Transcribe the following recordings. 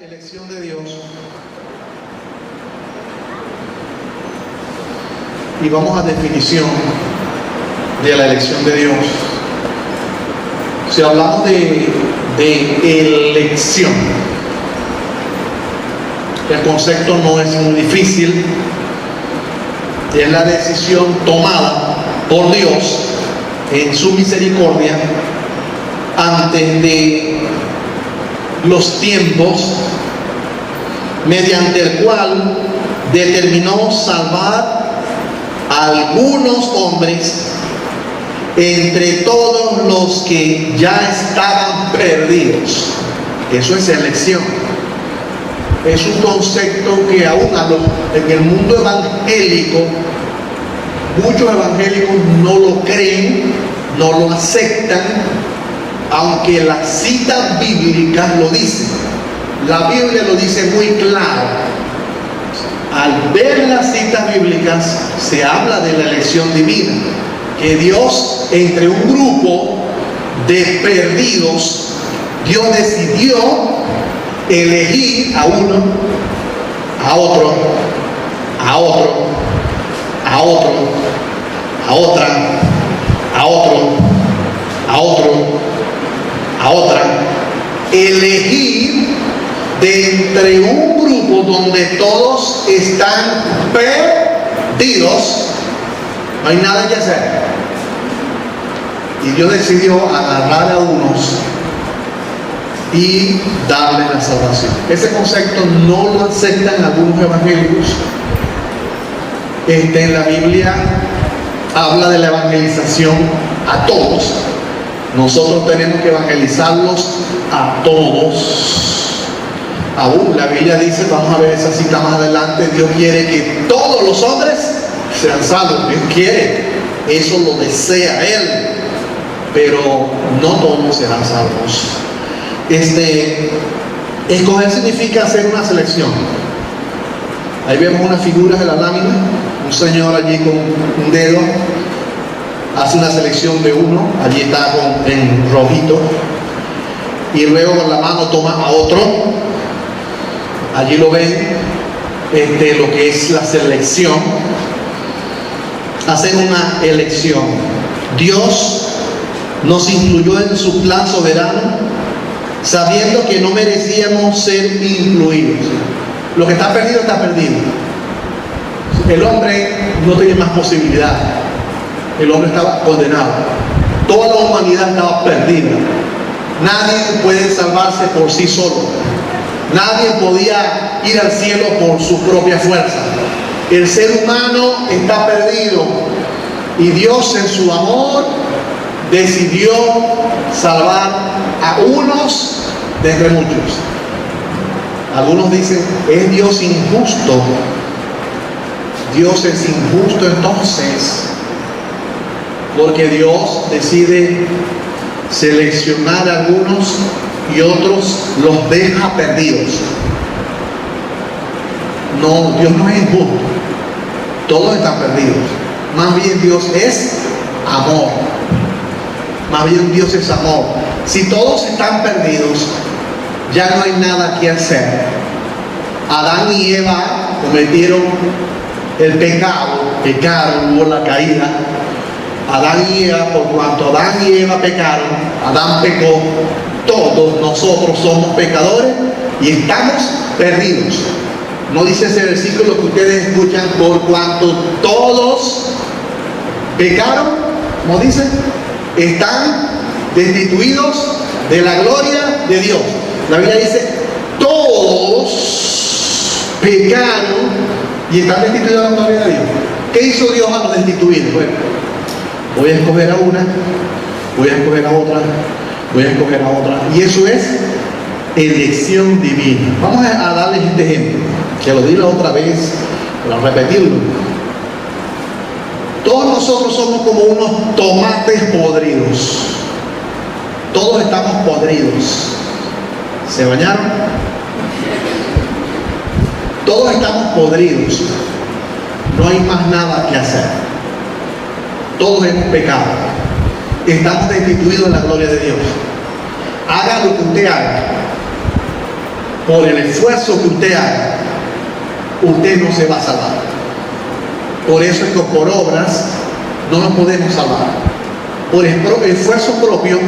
Elección de Dios. Y vamos a definición de la elección de Dios. Si hablamos de elección, el concepto no es muy difícil. Es la decisión tomada por Dios en su misericordia antes de los tiempos, mediante el cual determinó salvar a algunos hombres entre todos los que ya estaban perdidos. Eso es elección. Es un concepto que aún en el mundo evangélico muchos evangélicos no lo creen, no lo aceptan, aunque las citas bíblicas lo dicen. La Biblia lo dice muy claro. Al ver las citas bíblicas se habla de la elección divina, que Dios, entre un grupo de perdidos, Dios decidió elegir a uno, a otro, a otro, a otro, a otra, a otro, a otro, a otra, elegir de entre un grupo donde todos están perdidos, no hay nada que hacer. Y Dios decidió agarrar a unos y darles la salvación. Ese concepto no lo aceptan algunos evangélicos. En la Biblia habla de la evangelización a todos. Nosotros tenemos que evangelizarlos a todos. Aún la Biblia dice, vamos a ver esa cita más adelante, Dios quiere que todos los hombres sean salvos. Dios quiere, eso lo desea Él, pero no todos serán salvos. Escoger significa hacer una selección. Ahí vemos unas figuras de la lámina, un señor allí con un dedo hace una selección de uno, allí está en rojito, y luego con la mano toma a otro. Allí lo ven, lo que es la selección. Hacer una elección. Dios nos incluyó en su plan soberano, sabiendo que no merecíamos ser incluidos. Lo que está perdido, está perdido. El hombre no tiene más posibilidad. El hombre estaba condenado. Toda la humanidad estaba perdida. Nadie puede salvarse por sí solo. Nadie podía ir al cielo por su propia fuerza. El ser humano está perdido. Y Dios en su amor decidió salvar a unos de entre muchos. Algunos dicen, ¿es Dios injusto? Dios es injusto entonces, porque Dios decide seleccionar a algunos y otros los deja perdidos. No, Dios no es injusto. Todos están perdidos. Más bien Dios es amor. Más bien Dios es amor. Si todos están perdidos, ya no hay nada que hacer. Adán y Eva cometieron el pecado, pecaron, hubo la caída. Adán y Eva, por cuanto Adán y Eva pecaron, Adán pecó, todos nosotros somos pecadores y estamos perdidos. No dice ese versículo que ustedes escuchan, por cuanto todos pecaron, ¿cómo dice? Están destituidos de la gloria de Dios. La Biblia dice, todos pecaron y están destituidos de la gloria de Dios. ¿Qué hizo Dios a los destituidos? Bueno, voy a escoger a una, voy a escoger a otra, voy a escoger a otra. Y eso es elección divina. Vamos a darles este ejemplo, que lo di la otra vez, para repetirlo. Todos nosotros somos como unos tomates podridos. Todos estamos podridos. ¿Se bañaron? Todos estamos podridos. No hay más nada que hacer. Todos hemos pecado. Estamos destituidos de la gloria de Dios. Haga lo que usted haga. por el esfuerzo que usted haga, usted no se va a salvar. Por eso es que por obras no nos podemos salvar. Por esfuerzo propio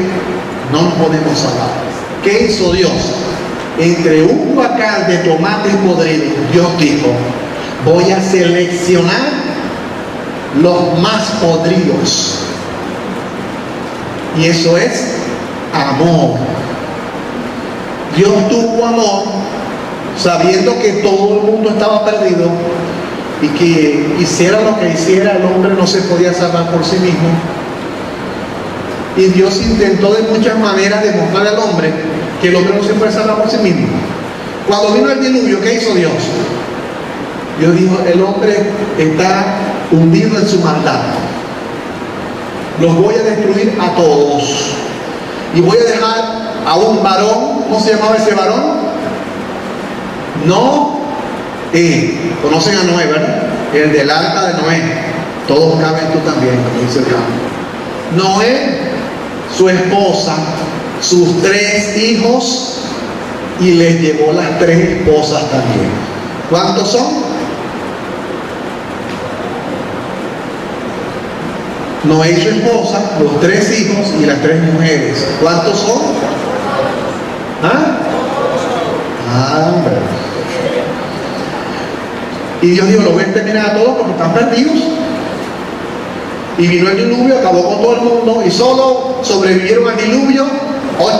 no nos podemos salvar. ¿Qué hizo Dios? Entre un huacal de tomates podridos, Dios dijo: voy a seleccionar los más podridos. Y eso es amor. Dios tuvo amor, sabiendo que todo el mundo estaba perdido y que hiciera lo que hiciera, el hombre no se podía salvar por sí mismo. Y Dios intentó de muchas maneras demostrar al hombre que el hombre no se puede salvar por sí mismo. Cuando vino el diluvio, ¿qué hizo Dios? Dios dijo: el hombre está hundido en su maldad. Los voy a destruir a todos. Y voy a dejar a un varón. ¿Cómo se llamaba ese varón? Conocen a Noé, ¿verdad? El del arca de Noé. Todos caben, tú también, como dice el canto. Noé, su esposa, sus 3 hijos, y les llevó las 3 esposas también. ¿Cuántos son? Noé y su esposa, los 3 hijos y las 3 mujeres. ¿Cuántos son? Hombre. Y Dios dijo: lo voy a exterminar a todos porque están perdidos. Y vino el diluvio, acabó con todo el mundo, y solo sobrevivieron al diluvio 8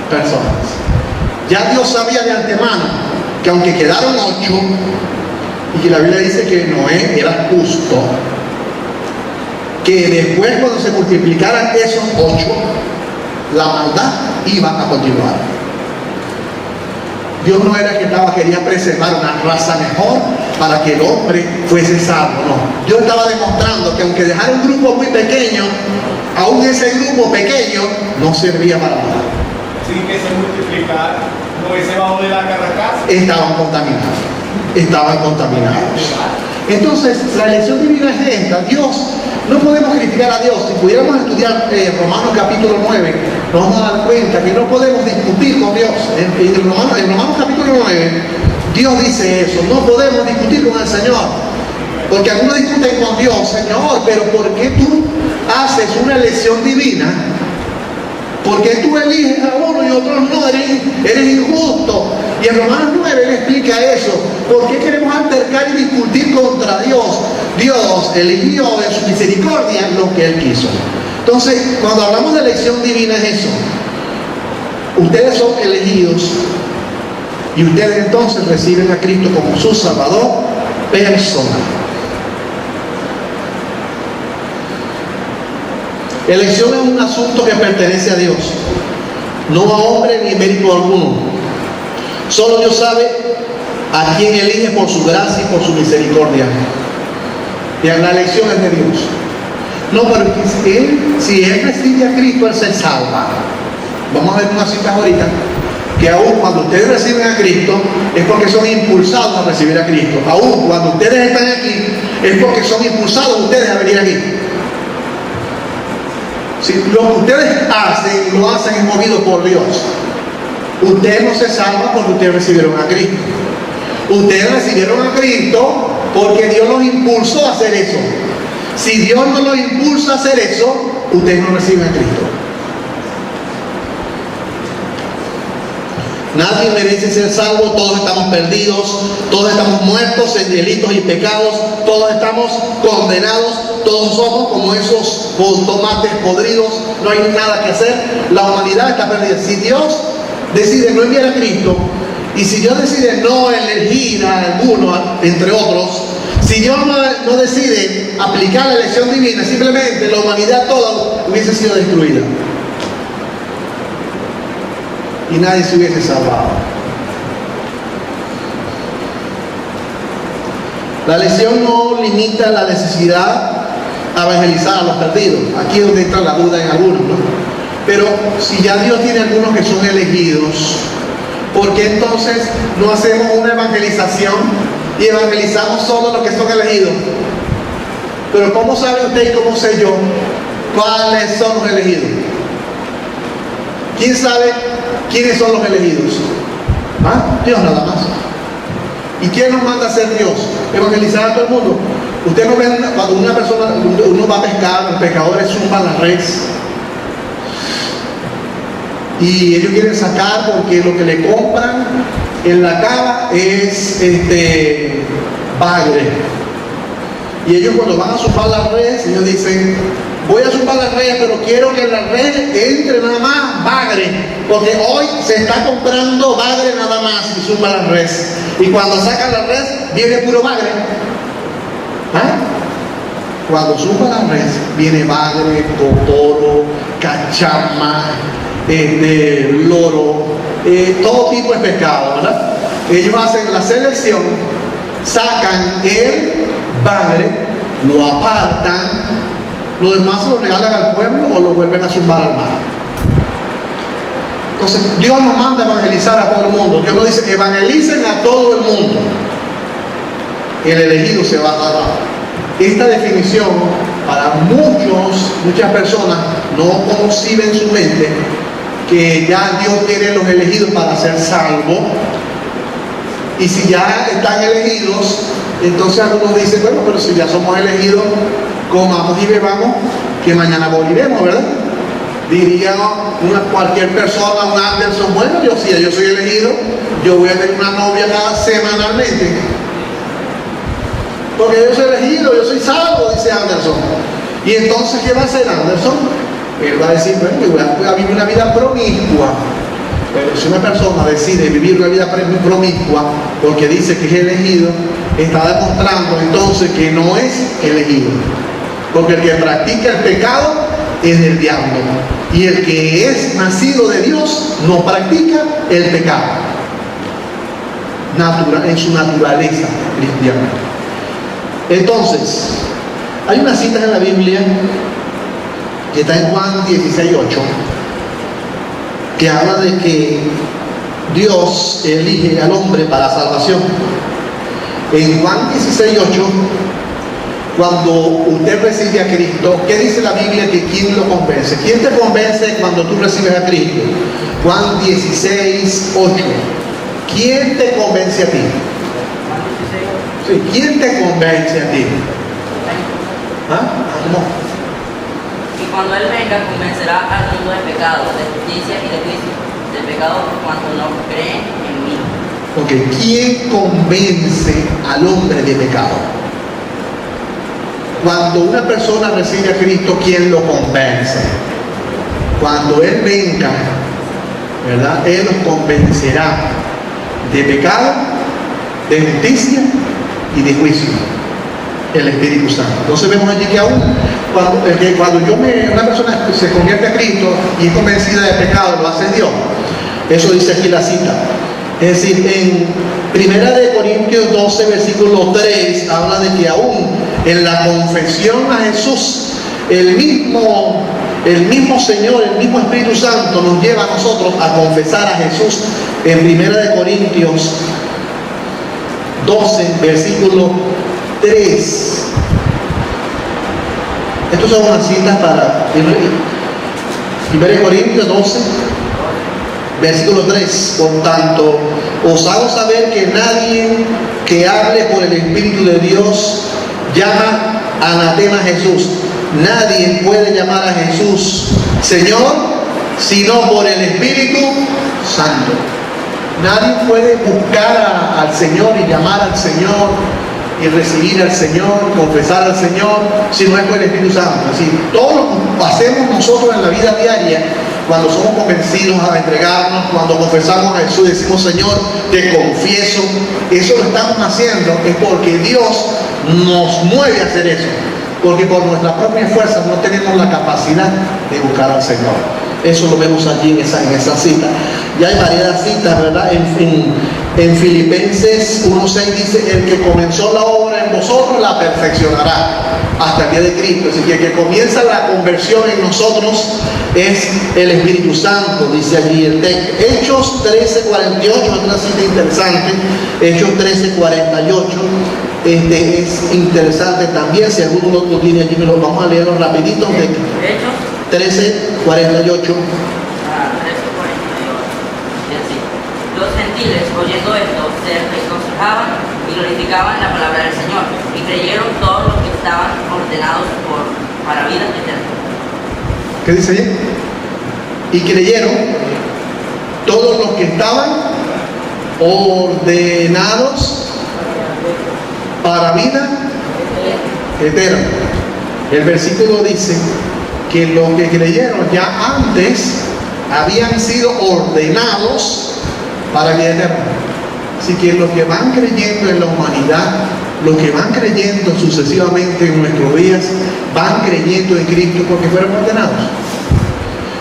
personas. Ya Dios sabía de antemano que aunque quedaron 8, y que la Biblia dice que Noé era justo, que después, cuando se multiplicaran esos 8, la maldad iba a continuar. Dios no era que quería preservar una raza mejor para que el hombre fuese salvo, no. Dios estaba demostrando que aunque dejara un grupo muy pequeño, aún ese grupo pequeño no servía para nada. Sin que se multiplicara, no ese bajo de la caracasa. Estaban contaminados. Entonces, la elección divina es esta. Dios, no podemos criticar a Dios. Si pudiéramos estudiar Romanos capítulo 9, nos vamos a dar cuenta que no podemos discutir con Dios. En Romanos capítulo 9, Dios dice eso: no podemos discutir con el Señor. Porque algunos discuten con Dios: Señor, pero ¿por qué tú haces una elección divina? ¿Por qué tú eliges a uno y a otros no? Eres injusto. Y en Romanos 9 él explica eso. ¿Por qué queremos altercar y discutir contra Dios? Dios eligió en su misericordia lo que Él quiso. Entonces, cuando hablamos de elección divina es eso. Ustedes son elegidos y ustedes entonces reciben a Cristo como su Salvador personal. Elección es un asunto que pertenece a Dios, no a hombre ni mérito alguno. Solo Dios sabe a quién elige por su gracia y por su misericordia. Y la elección es de Dios. No, pero si Él recibe a Cristo, Él se salva. Vamos a ver unas citas ahorita, que aún cuando ustedes reciben a Cristo, es porque son impulsados a recibir a Cristo. Aún cuando ustedes están aquí, es porque son impulsados ustedes a venir aquí. Si lo que ustedes hacen, lo hacen es movido por Dios. Ustedes no se salvan porque ustedes recibieron a Cristo. Ustedes recibieron a Cristo porque Dios los impulsó a hacer eso. Si Dios no los impulsa a hacer eso, ustedes no reciben a Cristo. Nadie merece ser salvo, todos estamos perdidos, todos estamos muertos en delitos y pecados, todos estamos condenados, todos somos como esos tomates podridos, no hay nada que hacer, la humanidad está perdida. Si Dios decide no enviar a Cristo, y si Dios decide no elegir a alguno, entre otros, si Dios no decide aplicar la elección divina, simplemente la humanidad toda hubiese sido destruida. Y nadie se hubiese salvado. La elección no limita la necesidad a evangelizar a los perdidos. Aquí es donde entra la duda en algunos, ¿no? Pero si ya Dios tiene algunos que son elegidos, ¿por qué entonces no hacemos una evangelización y evangelizamos solo los que son elegidos? Pero ¿cómo sabe usted y cómo sé yo cuáles son los elegidos? ¿Quién sabe quiénes son los elegidos? ¿Ah? Dios nada más. ¿Y quién nos manda a ser Dios? Evangelizar a todo el mundo. Usted no ve cuando una persona, uno va a pescar, los pescadores zumban la red y ellos quieren sacar porque lo que le compran en la cava es bagre. Y ellos cuando van a zumbar la red, ellos dicen: voy a zumbar la red, pero quiero que en la red entre nada más bagre, porque hoy se está comprando bagre nada más, y zumba la red. Y cuando sacan la red, viene puro bagre. ¿Ah? Cuando zumba la red, viene bagre, totoro, cachama, loro, todo tipo de pescado, ¿verdad? Ellos hacen la selección, sacan el bagre, lo apartan, lo demás se lo regalan al pueblo o lo vuelven a zumbar al mar. Entonces Dios nos manda a evangelizar a todo el mundo. Dios nos dice: evangelicen a todo el mundo. El elegido se va a salvar. Esta definición, para muchas personas no conciben en su mente que ya Dios tiene los elegidos para ser salvos. Y si ya están elegidos, entonces algunos dicen: bueno, pero si ya somos elegidos, comamos y bebamos, que mañana moriremos, ¿verdad? Diría cualquier persona, un Anderson: bueno, yo soy elegido, yo voy a tener una novia semanalmente, porque yo soy elegido, yo soy salvo, dice Anderson. Y entonces, ¿qué va a hacer Anderson? Él va a decir: bueno, yo voy a vivir una vida promiscua. Pero si una persona decide vivir una vida promiscua porque dice que es elegido, está demostrando entonces que no es elegido. Porque el que practica el pecado es del diablo. Y el que es nacido de Dios no practica el pecado en su naturaleza cristiana. Entonces, hay unas citas en la Biblia que está en Juan 16:8, que habla de que Dios elige al hombre para salvación. En Juan 16:8, cuando usted recibe a Cristo, ¿qué dice la Biblia? Que ¿quién lo convence? ¿Quién te convence cuando tú recibes a Cristo? Juan 16:8. ¿Quién te convence a ti? Sí, ¿quién te convence a ti? ¿Ah? ¿Cómo? Y cuando Él venga, convencerá al mundo de pecado, de justicia y de juicio. Del pecado por cuanto no creen en mí. Ok, ¿quién convence al hombre de pecado? Cuando una persona recibe a Cristo, ¿quién lo convence? Cuando Él venga, ¿verdad? Él los convencerá de pecado, de justicia y de juicio. El Espíritu Santo. Entonces vemos allí que aún cuando una persona se convierte a Cristo y es convencida de pecado, lo hace Dios. Eso dice aquí la cita. Es decir, en 1 Corintios 12, versículo 3, habla de que aún en la confesión a Jesús, el mismo Señor, el mismo Espíritu Santo nos lleva a nosotros a confesar a Jesús. En 1 Corintios 12, versículo 3. Estos son unas citas para 1 Corintios 12, versículo 3. Por tanto, os hago saber que nadie que hable por el Espíritu de Dios llama anatema a Jesús. Nadie puede llamar a Jesús Señor sino por el Espíritu Santo. Nadie puede buscar al Señor y llamar al Señor y recibir al Señor, confesar al Señor, si no es por el Espíritu Santo. Así, todo lo que hacemos nosotros en la vida diaria, cuando somos convencidos a entregarnos, cuando confesamos a Jesús, decimos: Señor, te confieso, eso lo estamos haciendo, es porque Dios nos mueve a hacer eso, porque por nuestra propia fuerza no tenemos la capacidad de buscar al Señor. Eso lo vemos allí en esa cita. Ya hay varias citas, ¿verdad? En Filipenses 1:6 dice: el que comenzó la obra en vosotros la perfeccionará hasta el día de Cristo. Así que el que comienza la conversión en nosotros es el Espíritu Santo, dice allí el texto. Hechos 13:48, otra cita interesante. Hechos 13:48. Es interesante también. Si alguno lo tiene allí, me lo vamos a leerlo rapidito. Hechos 13:48. 13:48. Los gentiles o regocijaban y glorificaban la palabra del Señor, y creyeron todos los que estaban ordenados para vida eterna. ¿Qué dice ahí? Y creyeron todos los que estaban ordenados para vida eterna. El versículo dice que los que creyeron ya antes habían sido ordenados para vida eterna. Así que los que van creyendo en la humanidad, los que van creyendo sucesivamente en nuestros días, van creyendo en Cristo porque fueron ordenados.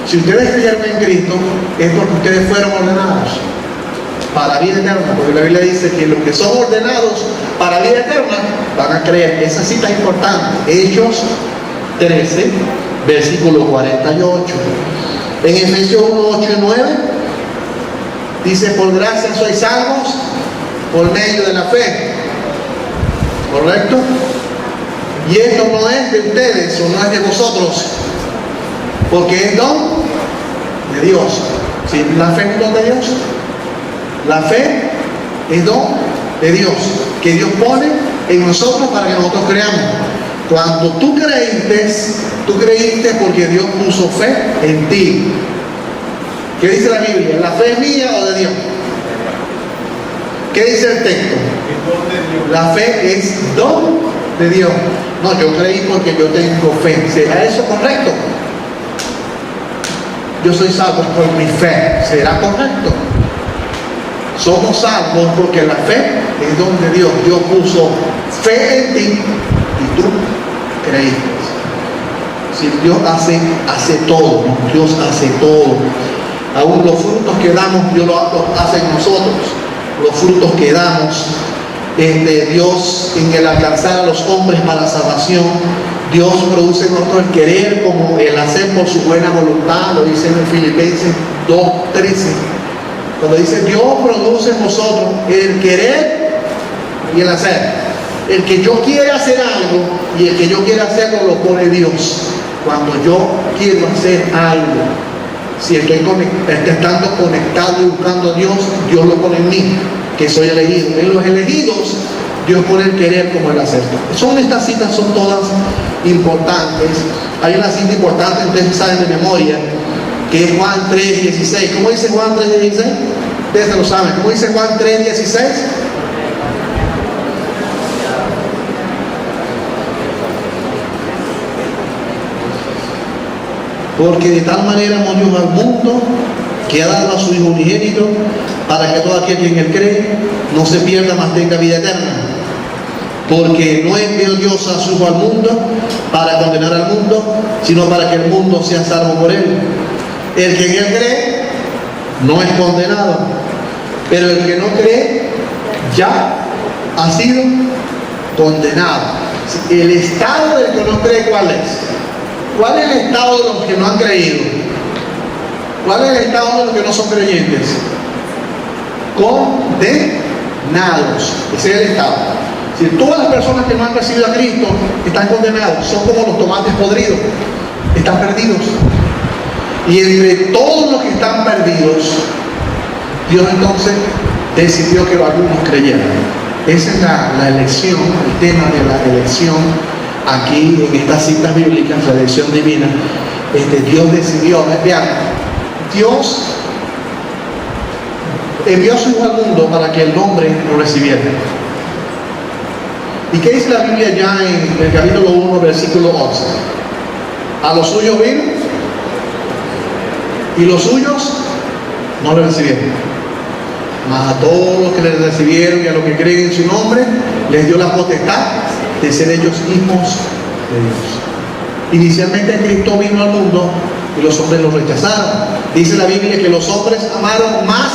Si ustedes creyeron en Cristo, es porque ustedes fueron ordenados para vida eterna, porque la Biblia dice que los que son ordenados para vida eterna van a creer. Esa cita es importante. Hechos 13, versículo 48. En Efesios 1, 8 y 9 dice: por gracia sois salvos por medio de la fe. ¿Correcto? Y esto no es de ustedes o no es de vosotros, porque es don de Dios. ¿Sí? La fe es don de Dios. La fe es don de Dios, que Dios pone en nosotros para que nosotros creamos. Cuando tú creíste porque Dios puso fe en ti. ¿Qué dice la Biblia? ¿La fe es mía o de Dios? ¿Qué dice el texto? La fe es don de Dios. No, yo creí porque yo tengo fe. ¿Será eso correcto? Yo soy salvo por mi fe. ¿Será correcto? Somos salvos porque la fe es don de Dios. Dios puso fe en ti y tú creíste. Si Dios hace todo, ¿no? Dios hace todo. Aún los frutos que damos, Dios los hace en nosotros. Los frutos que damos, Dios en el alcanzar a los hombres para la salvación, Dios produce en nosotros el querer como el hacer por su buena voluntad. Lo dice en Filipenses 2:13. Cuando dice Dios produce en nosotros el querer y el hacer. El que yo quiera hacer algo y el que yo quiera hacerlo lo pone Dios. Cuando yo quiero hacer algo, si estoy estando conectado y buscando a Dios, Dios lo pone en mí, que soy elegido. En los elegidos, Dios pone el querer como el hacer. Estas citas son todas importantes. Hay una cita importante, ustedes saben de memoria, que es Juan 3:16. ¿Cómo dice Juan 3:16? Ustedes lo saben. ¿Cómo dice Juan 3:16? Porque de tal manera amó Dios al mundo que ha dado a su Hijo unigénito, para que todo aquel que en él cree no se pierda, mas tenga vida eterna. Porque no envió Dios a su Hijo al mundo para condenar al mundo, sino para que el mundo sea salvo por él. El que en él cree no es condenado, pero el que no cree ya ha sido condenado. El estado del que no cree, ¿cuál es? ¿Cuál es el estado de los que no han creído? ¿Cuál es el estado de los que no son creyentes? Condenados. Ese es el estado. Si todas las personas que no han recibido a Cristo están condenados, son como los tomates podridos, están perdidos. Y entre todos los que están perdidos, Dios entonces decidió que algunos creyeran. Esa es la elección, el tema de la elección. Aquí en estas citas bíblicas, la elección divina, Dios decidió, vean, Dios envió a su Hijo al mundo para que el hombre lo recibiera. ¿Y qué dice la Biblia ya en el capítulo 1, versículo 11? A los suyos vino y los suyos no lo recibieron. Mas a todos los que le recibieron y a los que creen en su nombre, les dio la potestad de ser ellos hijos de Dios. Inicialmente Cristo vino al mundo y los hombres lo rechazaron. Dice la Biblia que los hombres amaron más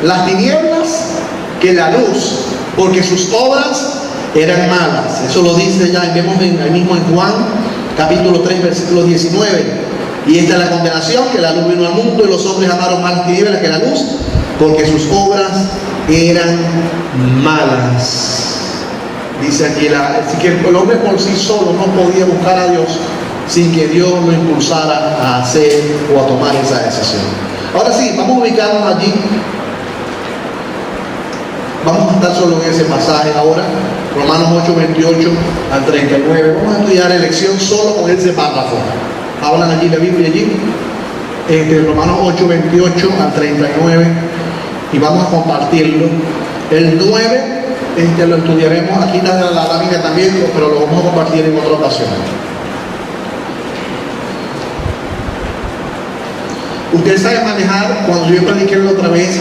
las tinieblas que la luz, porque sus obras eran malas. Eso lo dice ya, vemos ahí mismo en Juan capítulo 3 versículo 19. Y esta es la condenación, que la luz vino al mundo y los hombres amaron más las tinieblas que la luz, porque sus obras eran malas. Dice aquí, así que el hombre por sí solo no podía buscar a Dios sin que Dios lo impulsara a hacer o a tomar esa decisión. Ahora sí, vamos a ubicarnos allí Vamos a estar solo en ese pasaje ahora, Romanos 8, 28 al 39. Vamos a estudiar elección solo con ese párrafo. Hablan allí la Biblia allí, Romanos 8, 28 al 39, y vamos a compartirlo. El 9 lo estudiaremos, aquí está la lámina también, pero lo vamos a compartir en otra ocasión. Usted sabe manejar, cuando yo prediqué la otra vez,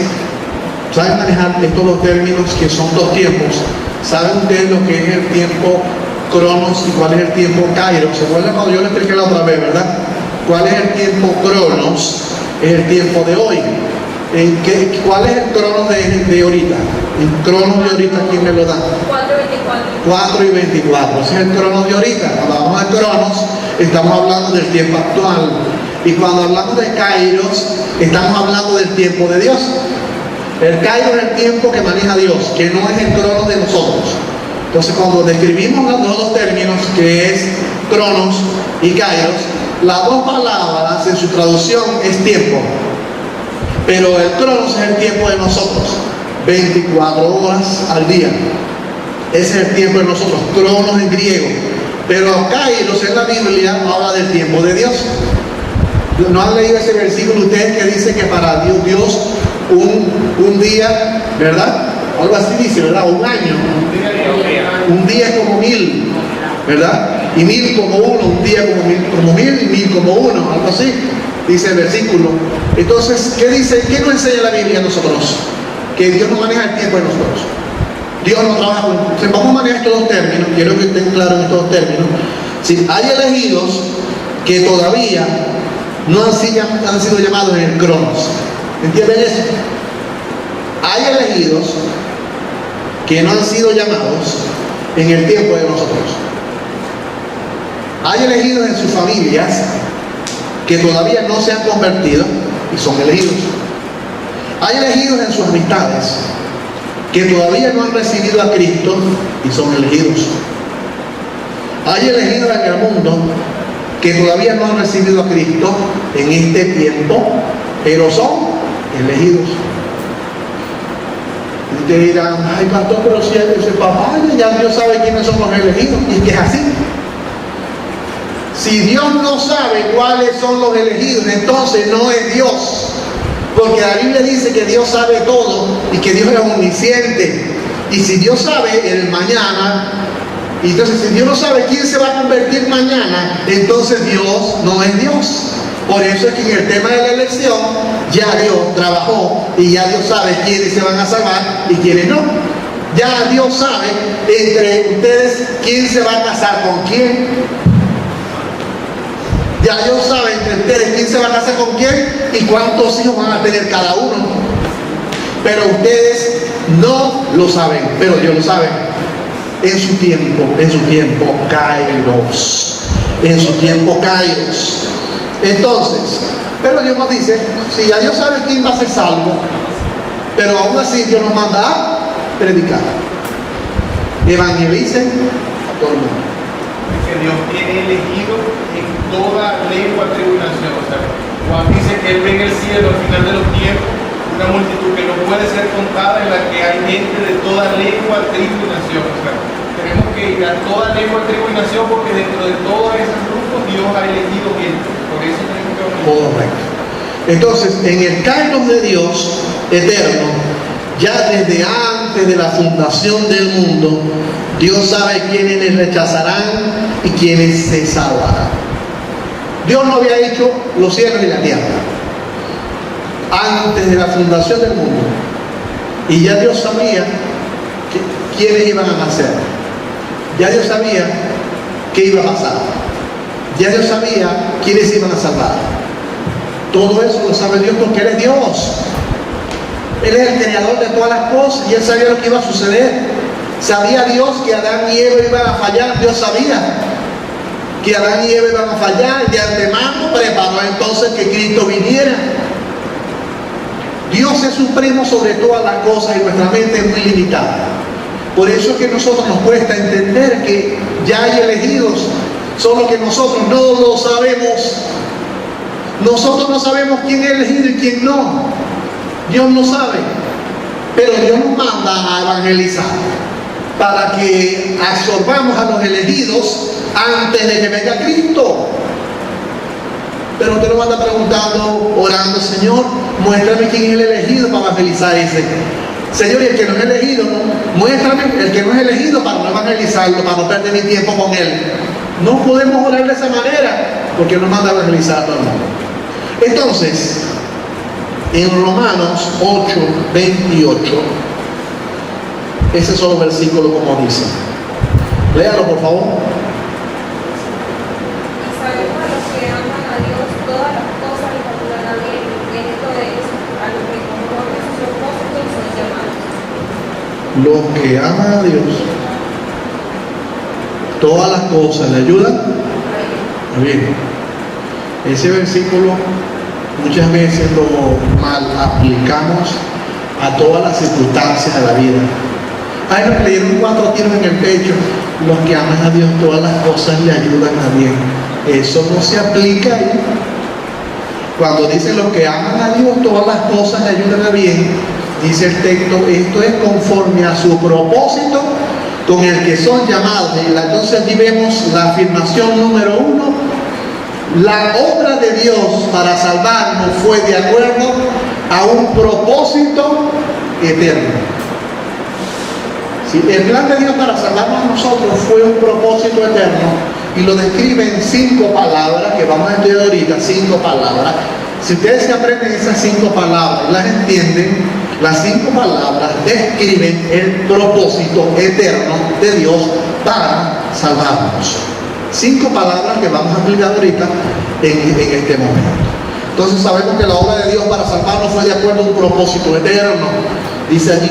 sabe manejar estos dos términos que son dos tiempos. ¿Saben ustedes lo que es el tiempo Cronos y cuál es el tiempo Kairos? ¿Se acuerdan cuando yo le expliqué la otra vez, verdad? ¿Cuál es el tiempo Cronos? Es el tiempo de hoy. ¿Cuál es el Cronos de ahorita? El Cronos de ahorita, ¿quién me lo da? 4 y 24. Ese es el Cronos de ahorita. Cuando hablamos de Cronos, estamos hablando del tiempo actual. Y cuando hablamos de Kairos, estamos hablando del tiempo de Dios. El Kairos es el tiempo que maneja Dios, que no es el Cronos de nosotros. Entonces, cuando describimos los dos términos, que es Cronos y Kairos, las dos palabras en su traducción es tiempo. Pero el Cronos es el tiempo de nosotros, 24 horas al día. Ese es el tiempo de nosotros, Cronos en griego. Pero Kairos en la Biblia habla del tiempo de Dios. ¿No han leído ese versículo ustedes que dice que para Dios un día, ¿verdad? Algo así dice, ¿verdad? Un año. Un día es como 1000, ¿verdad? Y 1000 como uno, un día como 1000 y 1000 como uno, algo así, dice el versículo. Entonces, ¿qué dice? ¿Qué nos enseña la Biblia a nosotros? Que Dios no maneja el tiempo de nosotros. Dios no trabaja. Entonces, vamos a manejar estos dos términos, quiero que estén claros en estos dos términos. Si hay elegidos que todavía no han sido llamados en el Cronos. ¿Entienden eso? Hay elegidos que no han sido llamados en el tiempo de nosotros. Hay elegidos en sus familias que todavía no se han convertido y son elegidos. Hay elegidos en sus amistades que todavía no han recibido a Cristo y son elegidos. Hay elegidos en el mundo que todavía no han recibido a Cristo en este tiempo, pero son elegidos. Y ustedes dirán, ay pastor, pero si ese papá, ya Dios sabe quiénes son los elegidos, y que es así. Si Dios no sabe cuáles son los elegidos, entonces no es Dios. Porque la Biblia dice que Dios sabe todo y que Dios es omnisciente. Y si Dios sabe el mañana, y entonces si Dios no sabe quién se va a convertir mañana, entonces Dios no es Dios. Por eso es que en el tema de la elección ya Dios trabajó y ya Dios sabe quiénes se van a salvar y quiénes no. Ya Dios sabe entre ustedes quién se va a casar con quién. Ya Dios sabe entre ustedes quién se va a casar con quién y cuántos hijos van a tener cada uno. Pero ustedes no lo saben, pero Dios lo sabe. En su tiempo Kairos. En su tiempo Kairos. Entonces, pero Dios nos dice, si ya Dios sabe quién va a ser salvo, pero aún así Dios nos manda a predicar. Evangelicen a todo el mundo. Que Dios tiene elegido en toda lengua, tribu y nación. O sea, Juan dice que Él ve en el cielo al final de los tiempos una multitud que no puede ser contada, en la que hay gente de toda lengua, tribu y nación. O sea, tenemos que ir a toda lengua, tribu y nación, porque dentro de todos esos grupos Dios ha elegido gente. Por eso tenemos que hablar. Correcto. Entonces, en el Kairos de Dios eterno, ya desde antes de la fundación del mundo, Dios sabe quiénes le rechazarán y quiénes se salvarán. Dios no había hecho los cielos y la tierra antes de la fundación del mundo, y ya Dios sabía quiénes iban a nacer. Ya Dios sabía qué iba a pasar. Ya Dios sabía quiénes iban a salvar. Todo eso lo sabe Dios porque Él es Dios. Él es el creador de todas las cosas y Él sabía lo que iba a suceder. Sabía Dios que Adán y Eva iban a fallar. Dios sabía que Adán y Eva iban a fallar. De antemano preparó entonces que Cristo viniera. Dios es supremo sobre todas las cosas y nuestra mente es muy limitada. Por eso es que a nosotros nos cuesta entender que ya hay elegidos, solo que nosotros no lo sabemos. Nosotros no sabemos quién es elegido y quién no. Dios no sabe. Pero Dios nos manda a evangelizar para que absorbamos a los elegidos antes de que venga Cristo. Pero usted nos anda preguntando, orando: Señor, muéstrame quién es el elegido para evangelizar ese. Señor, y el que no es elegido, muéstrame el que no es elegido para no evangelizarlo, para no perder mi tiempo con él. No podemos orar de esa manera, porque nos manda a evangelizar a todo el mundo. Entonces, en Romanos 8:28, ese solo versículo como dice. Léalo, por favor. Y sabemos a los que aman a Dios, todas las cosas les ayudan a bien, y en esto es a los que conforme a sus propósitos son llamados. Los que aman a Dios, todas las cosas le ayudan a bien. Ese versículo muchas veces lo mal aplicamos a todas las circunstancias de la vida. Ay, nos leyeron 4 tiros en el pecho. Los que aman a Dios, todas las cosas le ayudan a bien. Eso no se aplica ahí. Cuando dice los que aman a Dios, todas las cosas le ayudan a bien, dice el texto, esto es conforme a su propósito con el que son llamados. Y entonces aquí vemos la afirmación número 1. La obra de Dios para salvarnos fue de acuerdo a un propósito eterno. ¿Sí? El plan de Dios para salvarnos a nosotros fue un propósito eterno, y lo describe en 5 palabras que vamos a estudiar ahorita. 5 palabras. Si ustedes se aprenden esas 5 palabras, las entienden, las 5 palabras describen el propósito eterno de Dios para salvarnos. 5 palabras que vamos a aplicar ahorita en este momento. Entonces sabemos que la obra de Dios para salvarnos fue de acuerdo a un propósito eterno. Dice allí,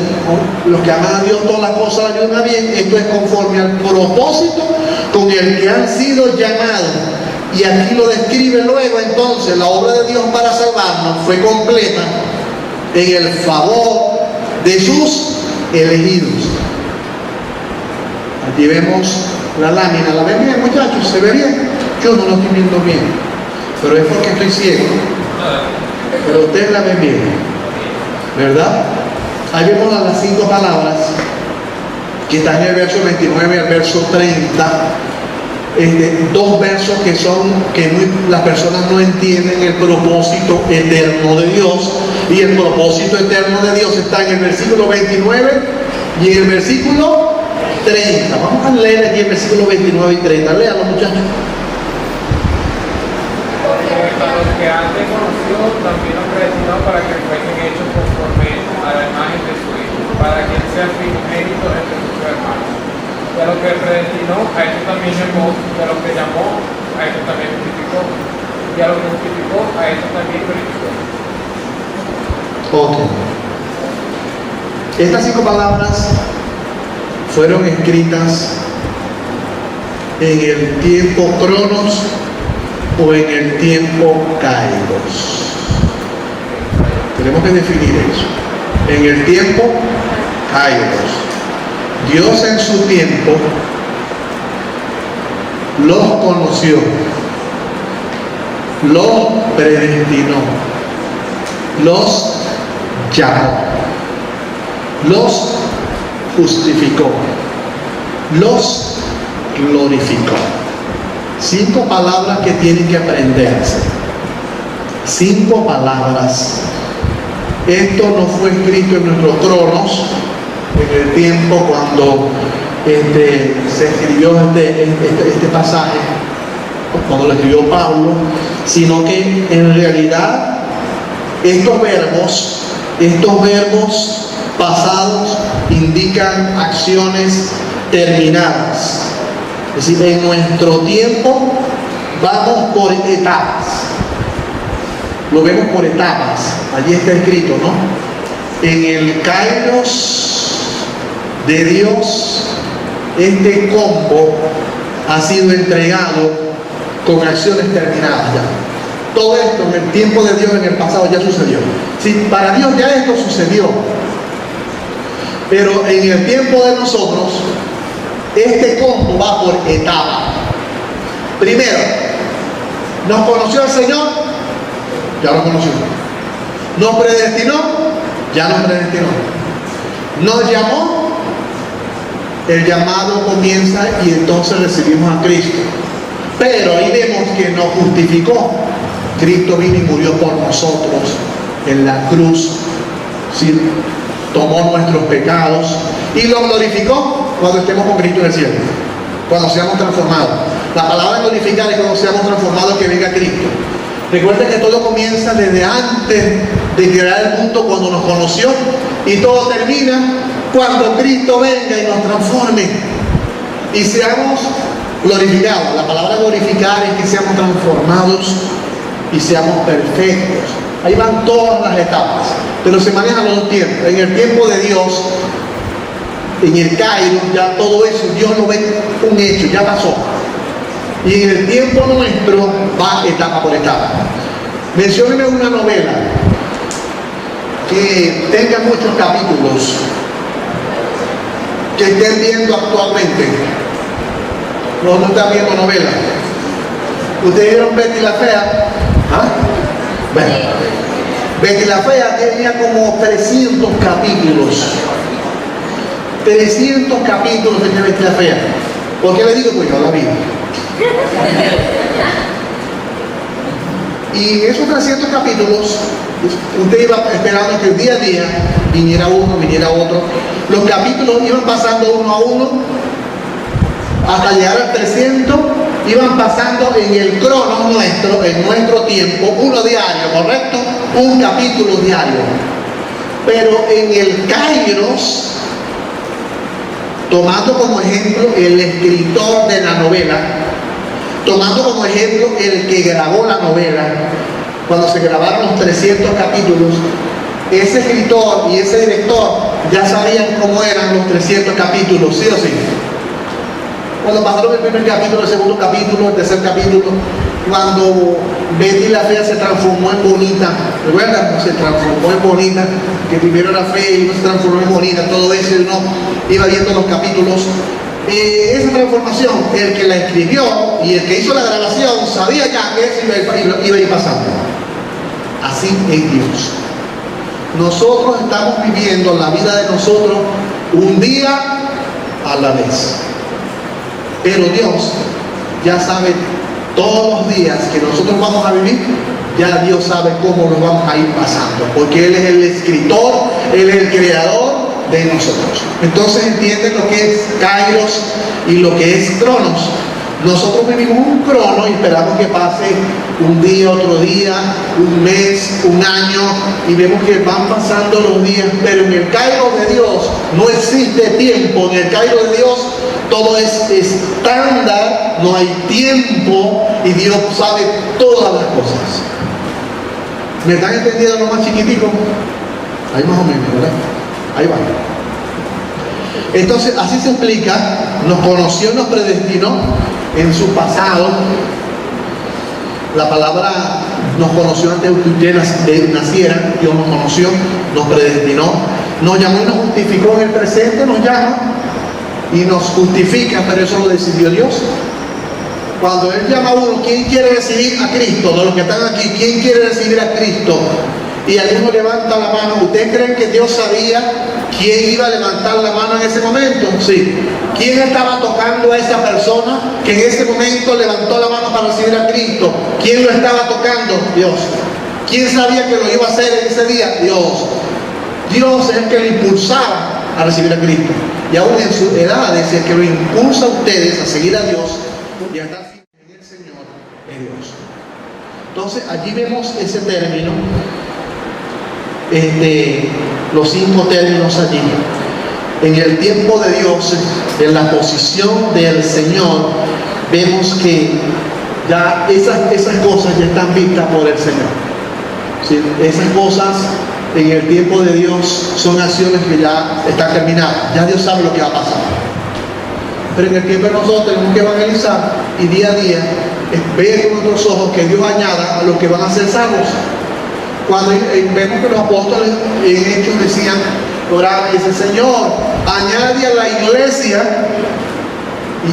los que aman a Dios, todas las cosas le ayudan a bien. Esto es conforme al propósito con el que han sido llamados. Y aquí lo describe luego. Entonces la obra de Dios para salvarnos fue completa en el favor de sus elegidos. Aquí vemos la lámina. ¿La ven bien, muchachos? ¿Se ve bien? Yo no lo estoy viendo bien, pero es porque estoy ciego. Pero ustedes la ven bien, ¿verdad? Ahí vemos las 5 palabras que están en el verso 29 al verso 30. 2 versos que las personas no entienden el propósito eterno de Dios. Y el propósito eterno de Dios está en el versículo 29 y en el versículo 30. Vamos a leer aquí el versículo 29 y 30. Léanlo, muchachos. A los que antes conoció, también los predestinó para que fuesen hechos conforme a la imagen de su Hijo, para que él sea primogénito entre sus hermanos. Y a los que predestinó, a estos también llamó, y a los que llamó, a estos también justificó, y a los que justificó, a estos también glorificó. Ok. Estas 5 palabras fueron escritas en el tiempo Cronos o en el tiempo Kairos. Tenemos que definir eso. En el tiempo Kairos. Dios en su tiempo los conoció, los predestinó, los llamó, los justificó, los glorificó. 5 palabras que tienen que aprenderse. 5 palabras. Esto no fue escrito en nuestros Cronos, en el tiempo cuando se escribió este pasaje, cuando lo escribió Pablo, sino que en realidad estos verbos pasados indican acciones terminadas. Es decir, en nuestro tiempo vamos por etapas. Lo vemos por etapas. Allí está escrito, ¿no? En el Kairos de Dios, este combo ha sido entregado con acciones terminadas ya. Todo esto en el tiempo de Dios, en el pasado, ya sucedió. Sí, para Dios ya esto sucedió. Pero en el tiempo de nosotros, este combo va por etapas. Primero, ¿nos conoció el Señor? Ya lo conoció. ¿Nos predestinó? Ya nos predestinó. Nos llamó, el llamado comienza y entonces recibimos a Cristo. Pero ahí vemos que nos justificó. Cristo vino y murió por nosotros en la cruz, ¿sí? Tomó nuestros pecados y lo glorificó cuando estemos con Cristo en el cielo, cuando seamos transformados. La palabra glorificar es cuando seamos transformados, que venga Cristo. Recuerden que todo comienza desde antes de crear el mundo, cuando nos conoció, y todo termina cuando Cristo venga y nos transforme y seamos glorificados. La palabra glorificar es que seamos transformados y seamos perfectos. Ahí van todas las etapas, pero se manejan los dos tiempos. En el tiempo de Dios, en el Kairos, ya todo eso Dios lo ve un hecho, ya pasó. Y en el tiempo nuestro va etapa por etapa. Mencióneme una novela que tenga muchos capítulos, que estén viendo actualmente. No están viendo novelas. ¿Ustedes vieron Betty la Fea? ¿Ah? Bueno, Betty la Fea tenía como 300 capítulos. 300 capítulos tenía Betty la Fea. ¿Por qué le digo? Pues yo la vi. Y en esos 300 capítulos, usted iba esperando que día a día viniera uno, viniera otro. Los capítulos iban pasando uno a uno hasta llegar al 300. Iban pasando en el crono nuestro, en nuestro tiempo, uno diario, ¿correcto? Un capítulo diario. Pero en el Kairos, tomando como ejemplo el escritor de la novela, tomando como ejemplo el que grabó la novela, cuando se grabaron los 300 capítulos, ese escritor y ese director ya sabían cómo eran los 300 capítulos, ¿sí o sí? Cuando pasaron el primer capítulo, el segundo capítulo, el tercer capítulo, cuando Betty la Fea se transformó en bonita, ¿recuerdan? Se transformó en bonita, que primero era fea y luego se transformó en bonita, todo eso uno iba viendo los capítulos. Esa transformación, el que la escribió y el que hizo la grabación sabía ya que eso iba a ir pasando. Así es Dios. Nosotros estamos viviendo la vida de nosotros un día a la vez. Pero Dios ya sabe todos los días que nosotros vamos a vivir, ya Dios sabe cómo nos vamos a ir pasando, porque Él es el escritor, Él es el creador de nosotros. Entonces entienden lo que es Kairos y lo que es Cronos. Nosotros vivimos un crono y esperamos que pase un día, otro día, un mes, un año, y vemos que van pasando los días, pero en el Kairos de Dios no existe tiempo. En el Kairos de Dios todo es estándar, no hay tiempo, y Dios sabe todas las cosas. ¿Me están entendiendo lo más chiquitico? Ahí más o menos, ¿verdad? Ahí va. Entonces, así se explica: nos conoció, nos predestinó en su pasado. La palabra nos conoció antes de que ustedes nacieran. Dios nos conoció, nos predestinó, nos llamó y nos justificó en el presente. Nos llama y nos justifica, pero eso lo decidió Dios. Cuando Él llama a uno, ¿quién quiere recibir a Cristo? De los que están aquí, ¿quién quiere recibir a Cristo? Y alguno levanta la mano. ¿Ustedes creen que Dios sabía quién iba a levantar la mano en ese momento? Sí. ¿Quién estaba tocando a esa persona que en ese momento levantó la mano para recibir a Cristo? ¿Quién lo estaba tocando? Dios. ¿Quién sabía que lo iba a hacer en ese día? Dios. Dios es el que lo impulsaba a recibir a Cristo. Y aún en sus edades, el que lo impulsa a ustedes a seguir a Dios y a estar en el Señor es Dios. Entonces allí vemos ese término, los 5 términos allí. En el tiempo de Dios, en la posición del Señor, vemos que ya esas cosas ya están vistas por el Señor. ¿Sí? Esas cosas en el tiempo de Dios son acciones que ya están terminadas. Ya Dios sabe lo que va a pasar. Pero en el tiempo de nosotros tenemos que evangelizar y día a día ver con nuestros ojos que Dios añada a los que van a ser salvos. Cuando vemos que los apóstoles en Hechos decían, oraban y dicen: Señor, añade a la iglesia,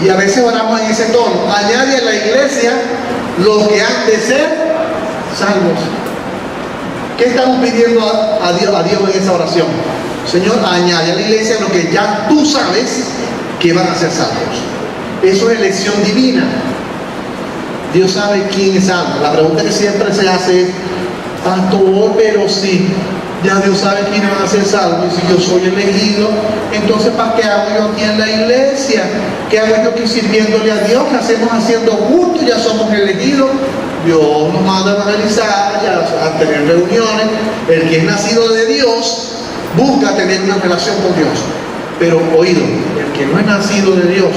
y a veces oramos en ese tono, añade a la iglesia los que han de ser salvos. ¿Qué estamos pidiendo a Dios en esa oración? Señor, añade a la iglesia lo que ya tú sabes que van a ser salvos. Eso es elección divina. Dios sabe quién es salvo. La pregunta que siempre se hace es, pastor, pero si ya Dios sabe quiénes van a ser salvos, y si yo soy elegido, entonces ¿para qué hago yo aquí en la iglesia? ¿Qué hago yo aquí sirviéndole a Dios? ¿Qué hacemos haciendo culto? Ya somos elegidos. Dios nos manda a evangelizar, a tener reuniones. El que es nacido de Dios busca tener una relación con Dios. Pero oído, el que no es nacido de Dios,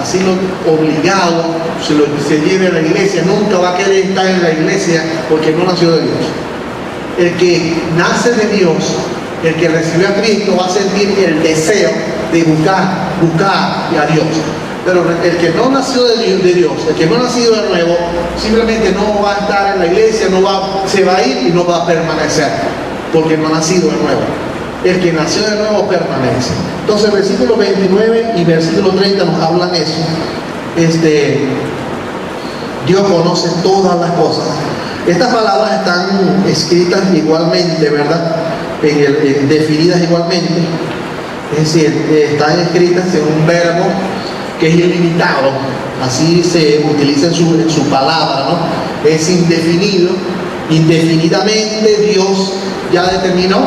así lo obligado, se lleve a la iglesia, nunca va a querer estar en la iglesia porque no nació de Dios. El que nace de Dios, el que recibió a Cristo, va a sentir el deseo de buscar a Dios. Pero el que no nació de Dios, el que no ha nacido de nuevo, simplemente no va a estar en la iglesia, se va a ir y no va a permanecer, porque no ha nacido de nuevo. El que nació de nuevo permanece. Entonces, versículo 29 y versículo 30 nos hablan eso. Dios conoce todas las cosas. Estas palabras están escritas igualmente, ¿verdad? Definidas igualmente. Es decir, están escritas en un verbo que es ilimitado. Así se utiliza en su palabra, ¿no? Es indefinido. Indefinidamente Dios ya determinó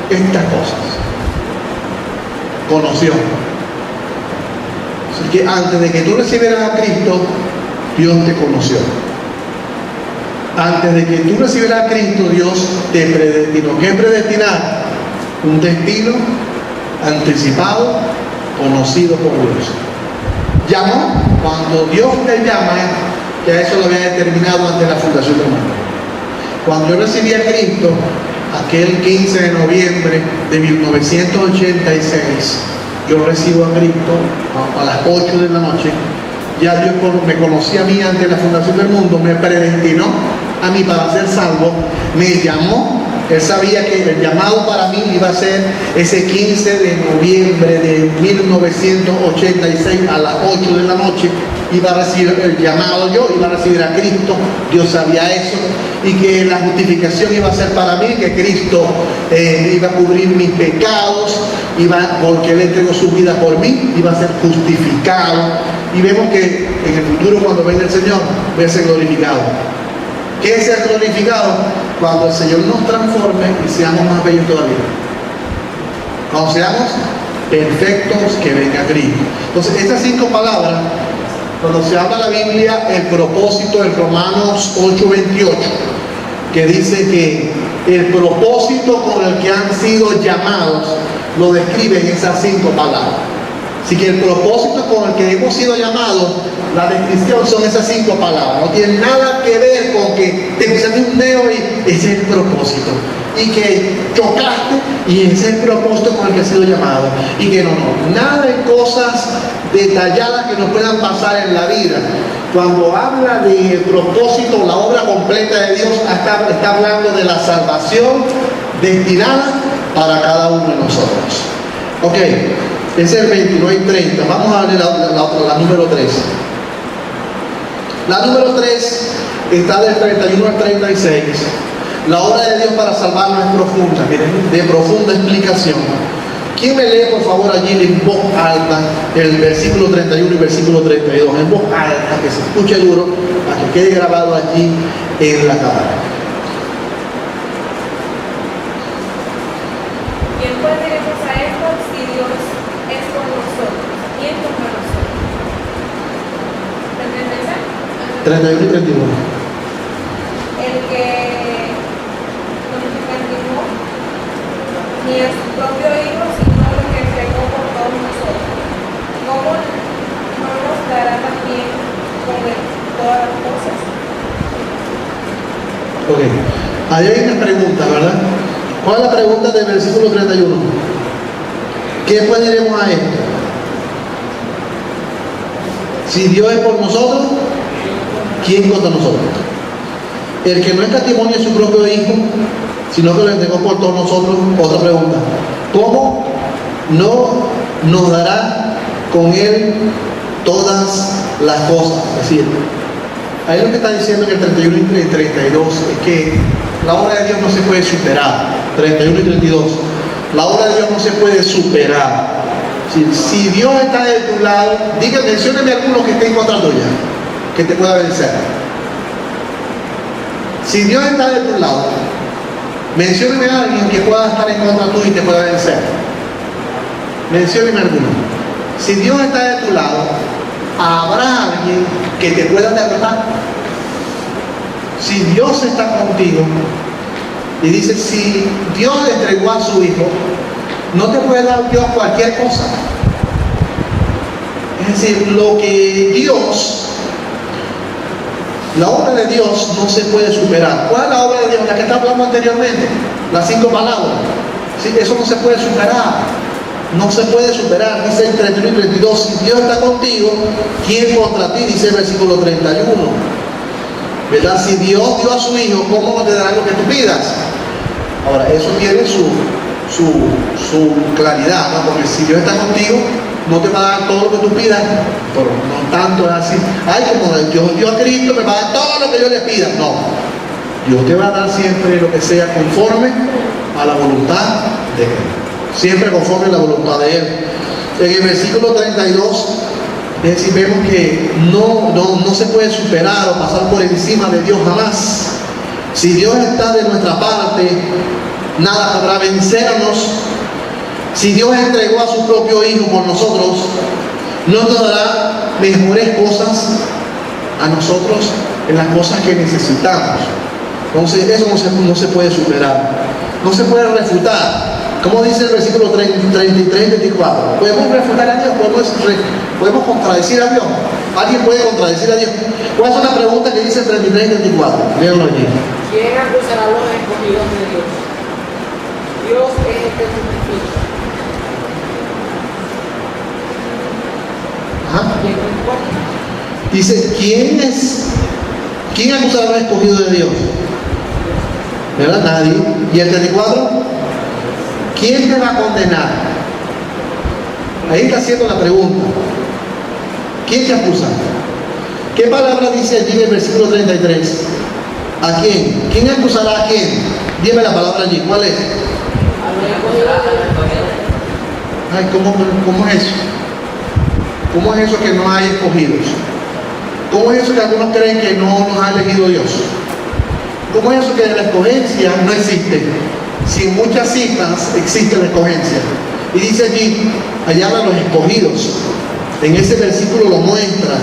estas cosas. Conoció. Así que antes de que tú recibieras a Cristo, Dios te conoció. Antes de que tú recibieras a Cristo, Dios te predestinó. ¿Qué es predestinar? Un destino anticipado, conocido por Dios. Llamó, cuando Dios te llama, ya eso lo había determinado antes de la fundación del mundo. Cuando yo recibí a Cristo, aquel 15 de noviembre de 1986, yo recibo a Cristo a las 8 de la noche. Ya Dios me conocía a mí antes de la fundación del mundo, me predestinó a mí para ser salvo, me llamó. Él sabía que el llamado para mí iba a ser ese 15 de noviembre de 1986 a las 8 de la noche. Iba a recibir el llamado, yo iba a recibir a Cristo. Dios sabía eso, y que la justificación iba a ser para mí, que Cristo iba a cubrir mis pecados, porque Él entregó su vida por mí, iba a ser justificado. Y vemos que en el futuro, cuando venga el Señor, voy a ser glorificado. ¿Qué es ser glorificado? Cuando el Señor nos transforme y seamos más bellos todavía. Cuando seamos perfectos, que venga Cristo. Entonces, estas 5 palabras, cuando se habla la Biblia, el propósito en Romanos 8:28, que dice que el propósito con el que han sido llamados, lo describe en esas 5 palabras. Así que el propósito con el que hemos sido llamados, la descripción son esas 5 palabras. No tiene nada que ver con que te pusiste un dedo y ese es el propósito. Y que chocaste y ese es el propósito con el que has sido llamado. Y que no. Nada de cosas detalladas que nos puedan pasar en la vida. Cuando habla del propósito, la obra completa de Dios, está hablando de la salvación destinada para cada uno de nosotros. Ok. Ese es el 29 y 30. Vamos a ver la otra, la número 3. La número 3 está del 31 al 36. La obra de Dios para salvarnos es profunda, miren, de profunda explicación. ¿Quién me lee, por favor, allí en voz alta el versículo 31 y versículo 32? En voz alta, que se escuche duro, para que quede grabado allí en la cámara. ¿Quién puede decirnos a esto si Dios es con nosotros? ¿Quién contra nosotros? ¿Entendés? 31 y 31. El que nos estimó ni a su propio Hijo, sino lo que entregó por todos nosotros. ¿Cómo no nos dará también con él todas las cosas? Ok. Ahí hay una pregunta, ¿verdad? ¿Cuál es la pregunta del versículo 31? ¿Qué pues diremos a esto? Si Dios es por nosotros, ¿quién contra nosotros? El que no escatimó a su propio Hijo, sino que lo entregó por todos nosotros. Otra pregunta: ¿cómo no nos dará con Él todas las cosas? Es decir, ahí lo que está diciendo en el 31 y 32 es que la obra de Dios no se puede superar. 31 y 32. La obra de Dios no se puede superar. Si Dios está de tu lado, mencióneme alguno que esté en contra tuya, que te pueda vencer. Si Dios está de tu lado, mencióneme a alguien que pueda estar en contra tuya y te pueda vencer. Mencióneme alguno. Si Dios está de tu lado, ¿habrá alguien que te pueda derrotar? Si Dios está contigo, y dice, si Dios le entregó a su Hijo, no te puede dar Dios cualquier cosa. Es decir, lo que Dios, la obra de Dios no se puede superar. ¿Cuál es la obra de Dios? La que está hablando anteriormente, las 5 palabras. ¿Sí? Eso no se puede superar. No se puede superar. Dice el 31 y 32, si Dios está contigo, ¿quién contra ti? Dice el versículo 31. ¿Verdad? Si Dios dio a su Hijo, ¿cómo no te dará lo que tú pidas? Ahora, eso tiene su claridad, ¿no? Porque si Dios está contigo, no te va a dar todo lo que tú pidas, pero no tanto es así. Ay, como Dios dio a Cristo, me va a dar todo lo que yo le pida. No, Dios te va a dar siempre lo que sea conforme a la voluntad de Él. Siempre conforme a la voluntad de Él. En el versículo 32, es decir, vemos que no se puede superar o pasar por encima de Dios jamás. Si Dios está de nuestra parte, nada podrá vencernos. Si Dios entregó a su propio Hijo por nosotros, no nos dará mejores cosas a nosotros en las cosas que necesitamos. Entonces eso no se puede superar, no se puede refutar. Como dice el versículo 33 y 34, ¿podemos refutar a Dios? ¿Podemos contradecir a Dios? ¿Alguien puede contradecir a Dios? ¿Cuál es la pregunta que dice el 33 y 34? Véanlo allí. ¿Quién acusará a los escogidos de Dios? Dios es el que justifica. Ajá. ¿Quién no importa? Dice, ¿quién acusará a los escogidos de Dios? ¿Verdad? Nadie. ¿Y el 34? ¿Quién te va a condenar? Ahí está haciendo la pregunta. ¿Quién te acusa? ¿Qué palabra dice allí en el versículo 33? ¿A quién? ¿Quién acusará a quién? Dime la palabra allí. ¿Cuál es? A los escogidos de Dios. Ay, ¿cómo es eso? ¿Cómo es eso que no hay escogidos? ¿Cómo es eso que algunos creen que no nos ha elegido Dios? ¿Cómo es eso que la escogencia no existe? Si en muchas citas existe la escogencia. Y dice allí, allá hablan los escogidos. En ese versículo lo muestra.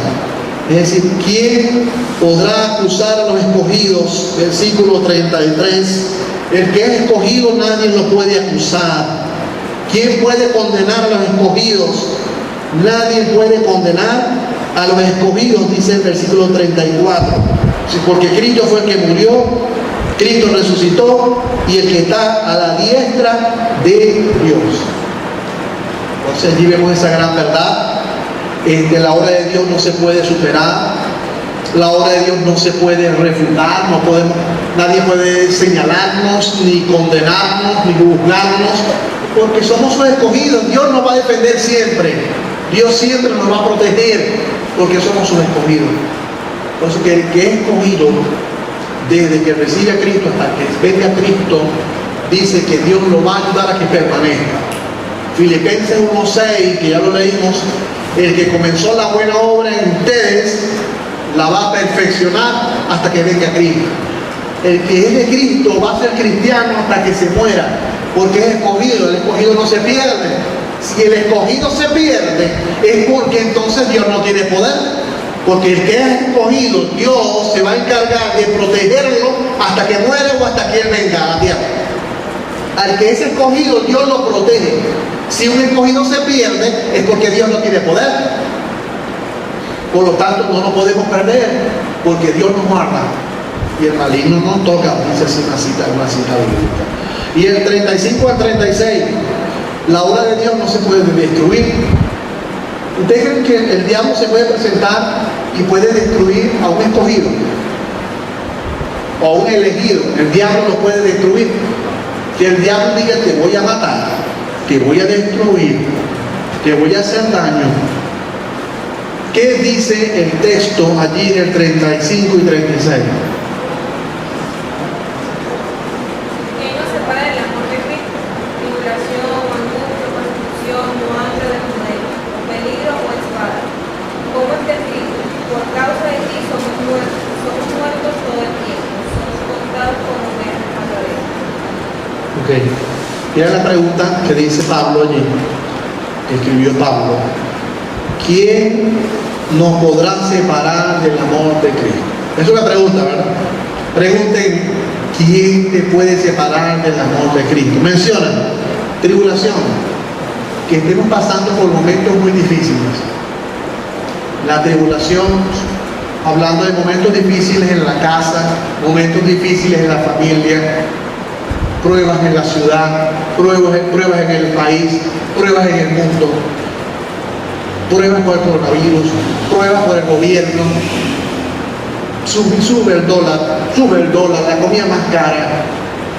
Es decir, ¿quién podrá acusar a los escogidos? Versículo 33. El que es escogido nadie lo puede acusar. ¿Quién puede condenar a los escogidos? Nadie puede condenar a los escogidos, dice el versículo 34. Porque Cristo fue el que murió, Cristo resucitó y el que está a la diestra de Dios. Entonces allí vemos esa gran verdad. La obra de Dios no se puede superar, la obra de Dios no se puede refutar, nadie puede señalarnos, ni condenarnos, ni juzgarnos, porque somos sus escogidos. Dios nos va a defender siempre, Dios siempre nos va a proteger, porque somos sus escogidos. Entonces, que el que es escogido, desde que recibe a Cristo hasta que venga a Cristo, dice que Dios lo va a ayudar a que permanezca. Filipenses 1:6, que ya lo leímos, el que comenzó la buena obra en ustedes, la va a perfeccionar hasta que venga Cristo. El que es de Cristo va a ser cristiano hasta que se muera, porque es escogido. El escogido no se pierde. Si el escogido se pierde, es porque entonces Dios no tiene poder. Porque el que es escogido, Dios se va a encargar de protegerlo hasta que muera o hasta que Él venga a la tierra. Al que es escogido, Dios lo protege. Si un escogido se pierde, es porque Dios no tiene poder. Por lo tanto, no lo podemos perder, porque Dios nos guarda y el maligno nos toca, dice así una cita bíblica. Y el 35 al 36, la obra de Dios no se puede destruir. ¿Ustedes creen que el diablo se puede presentar y puede destruir a un escogido? O a un elegido. El diablo lo puede destruir. Que el diablo diga, te voy a matar, te voy a destruir, te voy a hacer daño. ¿Qué dice el texto allí en el 35 y 36? Que nos separa del amor de Cristo, tribulación, Mira la pregunta que dice Pablo allí, que escribió Pablo. ¿Quién nos podrá separar del amor de Cristo? Es una pregunta, ¿verdad? Pregunten, ¿quién te puede separar del amor de Cristo? Mencionan tribulación, que estemos pasando por momentos muy difíciles. La tribulación, hablando de momentos difíciles en la casa, momentos difíciles en la familia, pruebas en la ciudad, pruebas en el país, pruebas en el mundo, pruebas por el coronavirus, pruebas por el gobierno. Sube el dólar, la comida más cara.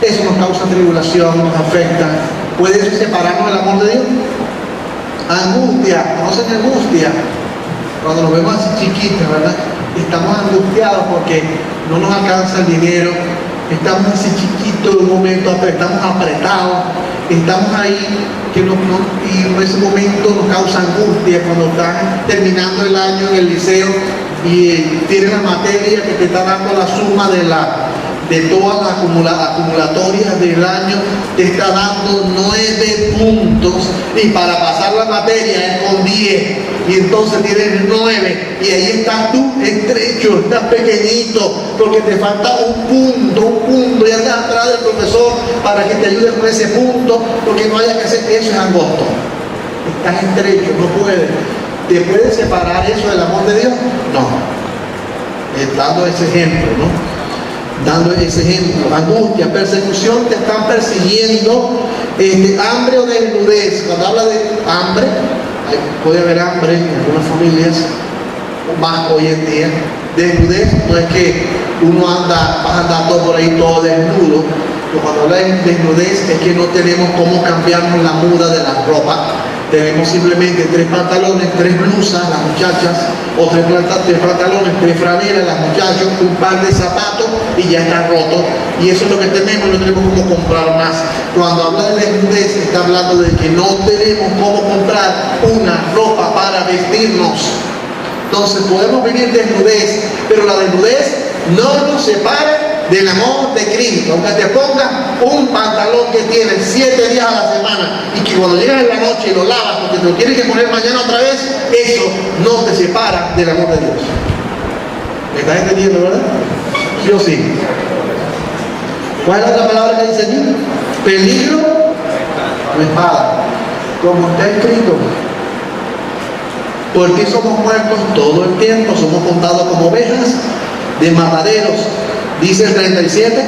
Eso nos causa tribulación, nos afecta. ¿Puede eso separarnos del amor de Dios? Angustia, ¿conocen angustia? Cuando nos vemos así chiquitos, ¿verdad? Estamos angustiados porque no nos alcanza el dinero, estamos así chiquitos en un momento, estamos apretados, estamos ahí y en ese momento nos causa angustia cuando estás terminando el año en el liceo y tienes la materia que te está dando la suma de todas las acumulatorias del año, te está dando 9 puntos y para pasar la materia es con 10 y entonces tienes 9 y ahí estás tú estrecho, estás pequeñito porque te falta un punto y andas atrás del profesor para que te ayude con ese punto porque no haya que hacer eso. Es angosto, estás estrecho, no puedes. ¿Te puede separar eso del amor de Dios? No. Dando ese ejemplo, ¿no? Dando ese ejemplo, angustia, persecución, te están persiguiendo, hambre o desnudez. Cuando habla de hambre, puede haber hambre en algunas familias, más hoy en día. Desnudez no es que vas a andar todo por ahí todo desnudo. Pero cuando habla de desnudez es que no tenemos cómo cambiarnos la muda de la ropa. Tenemos simplemente 3 pantalones, 3 blusas, las muchachas, o 3 pantalones, 3 franelas, las muchachos, un par de zapatos y ya está roto. Y eso es lo que tenemos, no tenemos cómo comprar más. Cuando habla de desnudez, está hablando de que no tenemos cómo comprar una ropa para vestirnos. Entonces podemos vivir desnudez, pero la desnudez no nos separa del amor de Cristo. Aunque te pongas un pantalón que tienes 7 días a la semana y que cuando llegas en la noche lo lavas porque te lo tienes que poner mañana otra vez, eso no te separa del amor de Dios. ¿Me estás entendiendo, verdad? ¿Sí o sí? ¿Cuál es la otra palabra que dice aquí? Peligro o espada. Como está escrito, por ti somos muertos todo el tiempo, somos contados como ovejas de mataderos. Dice el 37,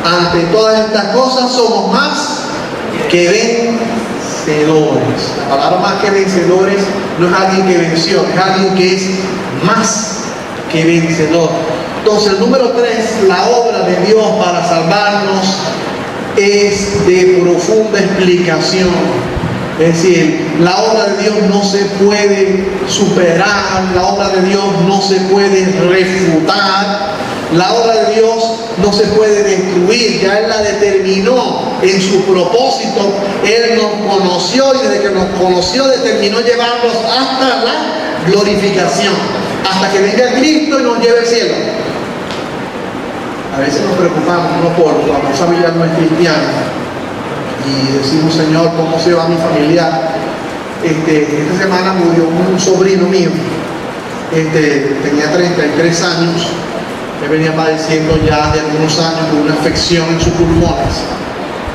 ante todas estas cosas somos más que vencedores. La palabra más que vencedores no es alguien que venció, es alguien que es más que vencedor. Entonces el número 3, la obra de Dios para salvarnos es de profunda explicación. Es decir, la obra de Dios no se puede superar, la obra de Dios no se puede refutar. La obra de Dios no se puede destruir, ya Él la determinó en su propósito. Él nos conoció y desde que nos conoció determinó llevarnos hasta la glorificación, hasta que venga Cristo y nos lleve al cielo. A veces nos preocupamos, ¿no?, por cuando un familiar no es cristiano y decimos, Señor, ¿cómo se va mi familiar? Esta semana murió un sobrino mío, tenía 33 años. Él venía padeciendo ya de algunos años de una afección en sus pulmones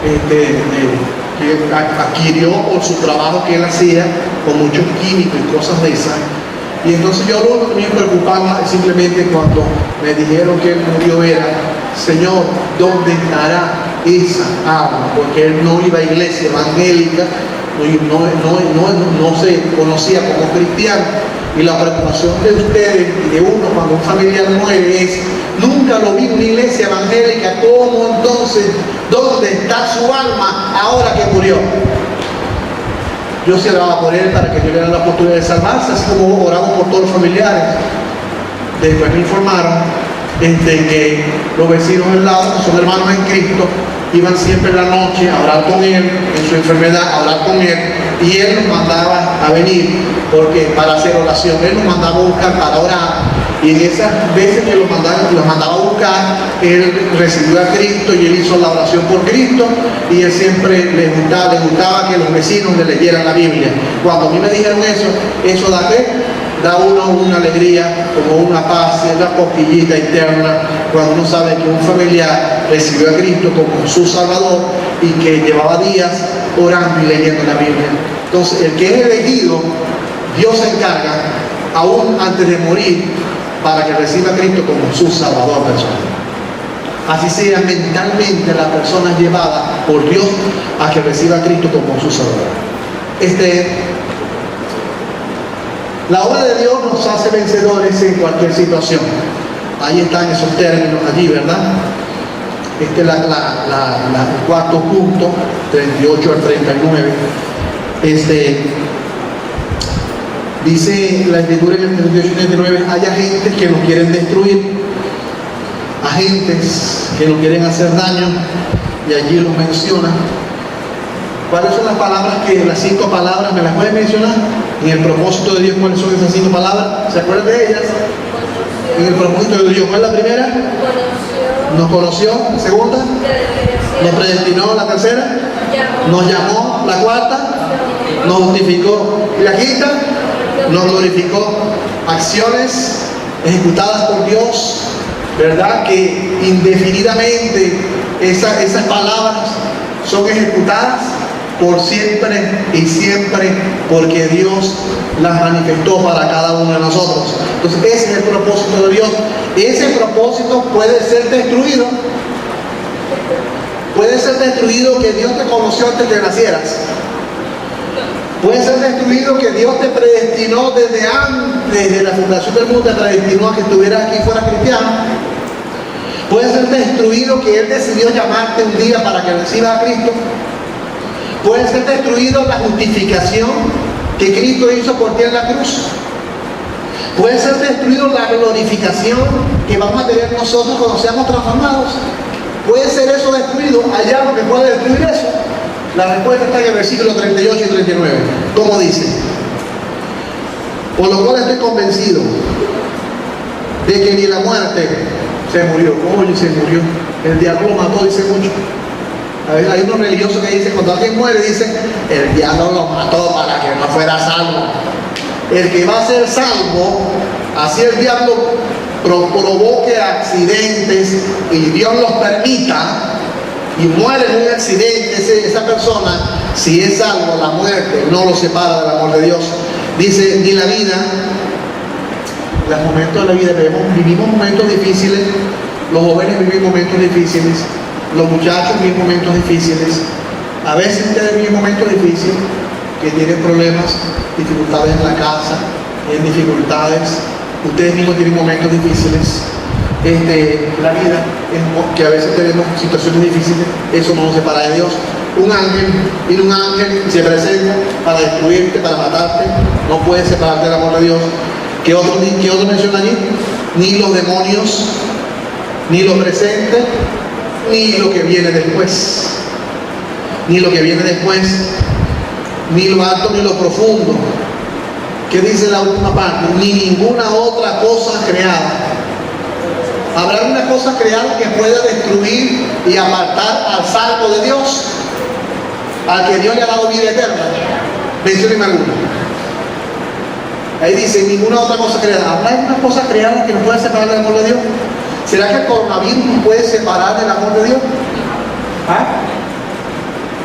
que adquirió por su trabajo que él hacía con muchos químicos y cosas de esas. Y entonces yo lo que me preocupaba simplemente cuando me dijeron que él murió era, Señor, ¿dónde estará esa alma? Porque él no iba a iglesia evangélica, no se conocía como cristiano. Y la preocupación de ustedes y de uno cuando un familiar muere es, nunca lo vi en una iglesia evangélica, ¿cómo entonces? ¿Dónde está su alma ahora que murió? Yo sí oraba por él para que Dios le diera la oportunidad de salvarse, así como oramos por todos los familiares. Después me informaron que los vecinos del lado, que son hermanos en Cristo, iban siempre en la noche a orar con él, en su enfermedad, a orar con él, y él nos mandaba a venir para hacer oración. Él nos mandaba a buscar para orar Y en esas veces que los mandaba a buscar, él recibió a Cristo y él hizo la oración por Cristo, y él siempre le gustaba que los vecinos le leyeran la Biblia. Cuando a mí me dijeron eso da qué? Da uno una alegría, como una paz, una cosquillita interna, cuando uno sabe que un familiar recibió a Cristo como su Salvador y que llevaba días orando y leyendo la Biblia. Entonces, el que es elegido, Dios se encarga, aún antes de morir, para que reciba a Cristo como su Salvador personal. Así sea mentalmente la persona es llevada por Dios a que reciba a Cristo como su Salvador. La obra de Dios nos hace vencedores en cualquier situación. Ahí están esos términos allí, ¿verdad? Este es el cuarto punto, 38 al 39. Dice la Escritura en el 38 y 39, hay agentes que nos quieren destruir, agentes que nos quieren hacer daño, y allí lo menciona. ¿Cuáles son las palabras las 5 palabras, me las pueden mencionar? En el propósito de Dios, ¿cuáles son esas 5 palabras? ¿Se acuerdan de ellas? En el propósito de Dios, ¿cuál es la primera? Nos conoció. ¿La segunda? Nos predestinó. ¿La tercera? Nos llamó. ¿La cuarta? Nos justificó. ¿Y la quinta? Nos glorificó. Acciones ejecutadas por Dios, ¿verdad? Que indefinidamente esas palabras son ejecutadas por siempre y siempre, porque Dios las manifestó para cada uno de nosotros. Entonces ese es el propósito de Dios. Ese propósito puede ser destruido. Puede ser destruido que Dios te conoció antes de que nacieras. Puede ser destruido que Dios te predestinó desde antes de la fundación del mundo, te predestinó a que estuvieras aquí y fueras cristiano. Puede ser destruido que Él decidió llamarte un día para que recibas a Cristo. Puede ser destruido la justificación que Cristo hizo por ti en la cruz. Puede ser destruido la glorificación que vamos a tener nosotros cuando seamos transformados. Puede ser eso destruido. ¿Hay algo que puede destruir eso? La respuesta está en el versículo 38 y 39. ¿Cómo dice? Por lo cual estoy convencido de que ni la muerte se murió. Oye, se murió. El diablo lo mató, dice mucho. Hay unos religiosos que dicen, cuando alguien muere, dicen, el diablo lo mató para que no fuera salvo. El que va a ser salvo, así el diablo provoque accidentes y Dios los permita y muere en un accidente, esa persona, si es salvo, la muerte no lo separa del amor de Dios. Dice, ni la vida, los momentos de la vida, vivimos momentos difíciles, los jóvenes viven momentos difíciles, los muchachos viven momentos difíciles. A veces ustedes viven momentos difíciles, que tienen problemas, dificultades en la casa, tienen dificultades, ustedes mismos tienen momentos difíciles. La vida, que a veces tenemos situaciones difíciles, eso no nos separa de Dios. Un ángel se presenta para destruirte, para matarte, no puede separarte del amor de Dios. ¿Qué otro menciona allí? Ni los demonios, ni lo presente, ni lo que viene después. Ni lo que viene después, ni lo alto, ni lo profundo. ¿Qué dice la última parte? Ni ninguna otra cosa creada. ¿Habrá una cosa creada que pueda destruir y apartar al salvo de Dios? Al que Dios le ha dado vida eterna. Mencióneme alguna. Ahí dice, ninguna otra cosa creada. ¿Habrá una cosa creada que nos pueda separar del amor de Dios? ¿Será que el coronavirus nos puede separar del amor de Dios? ¿Ah?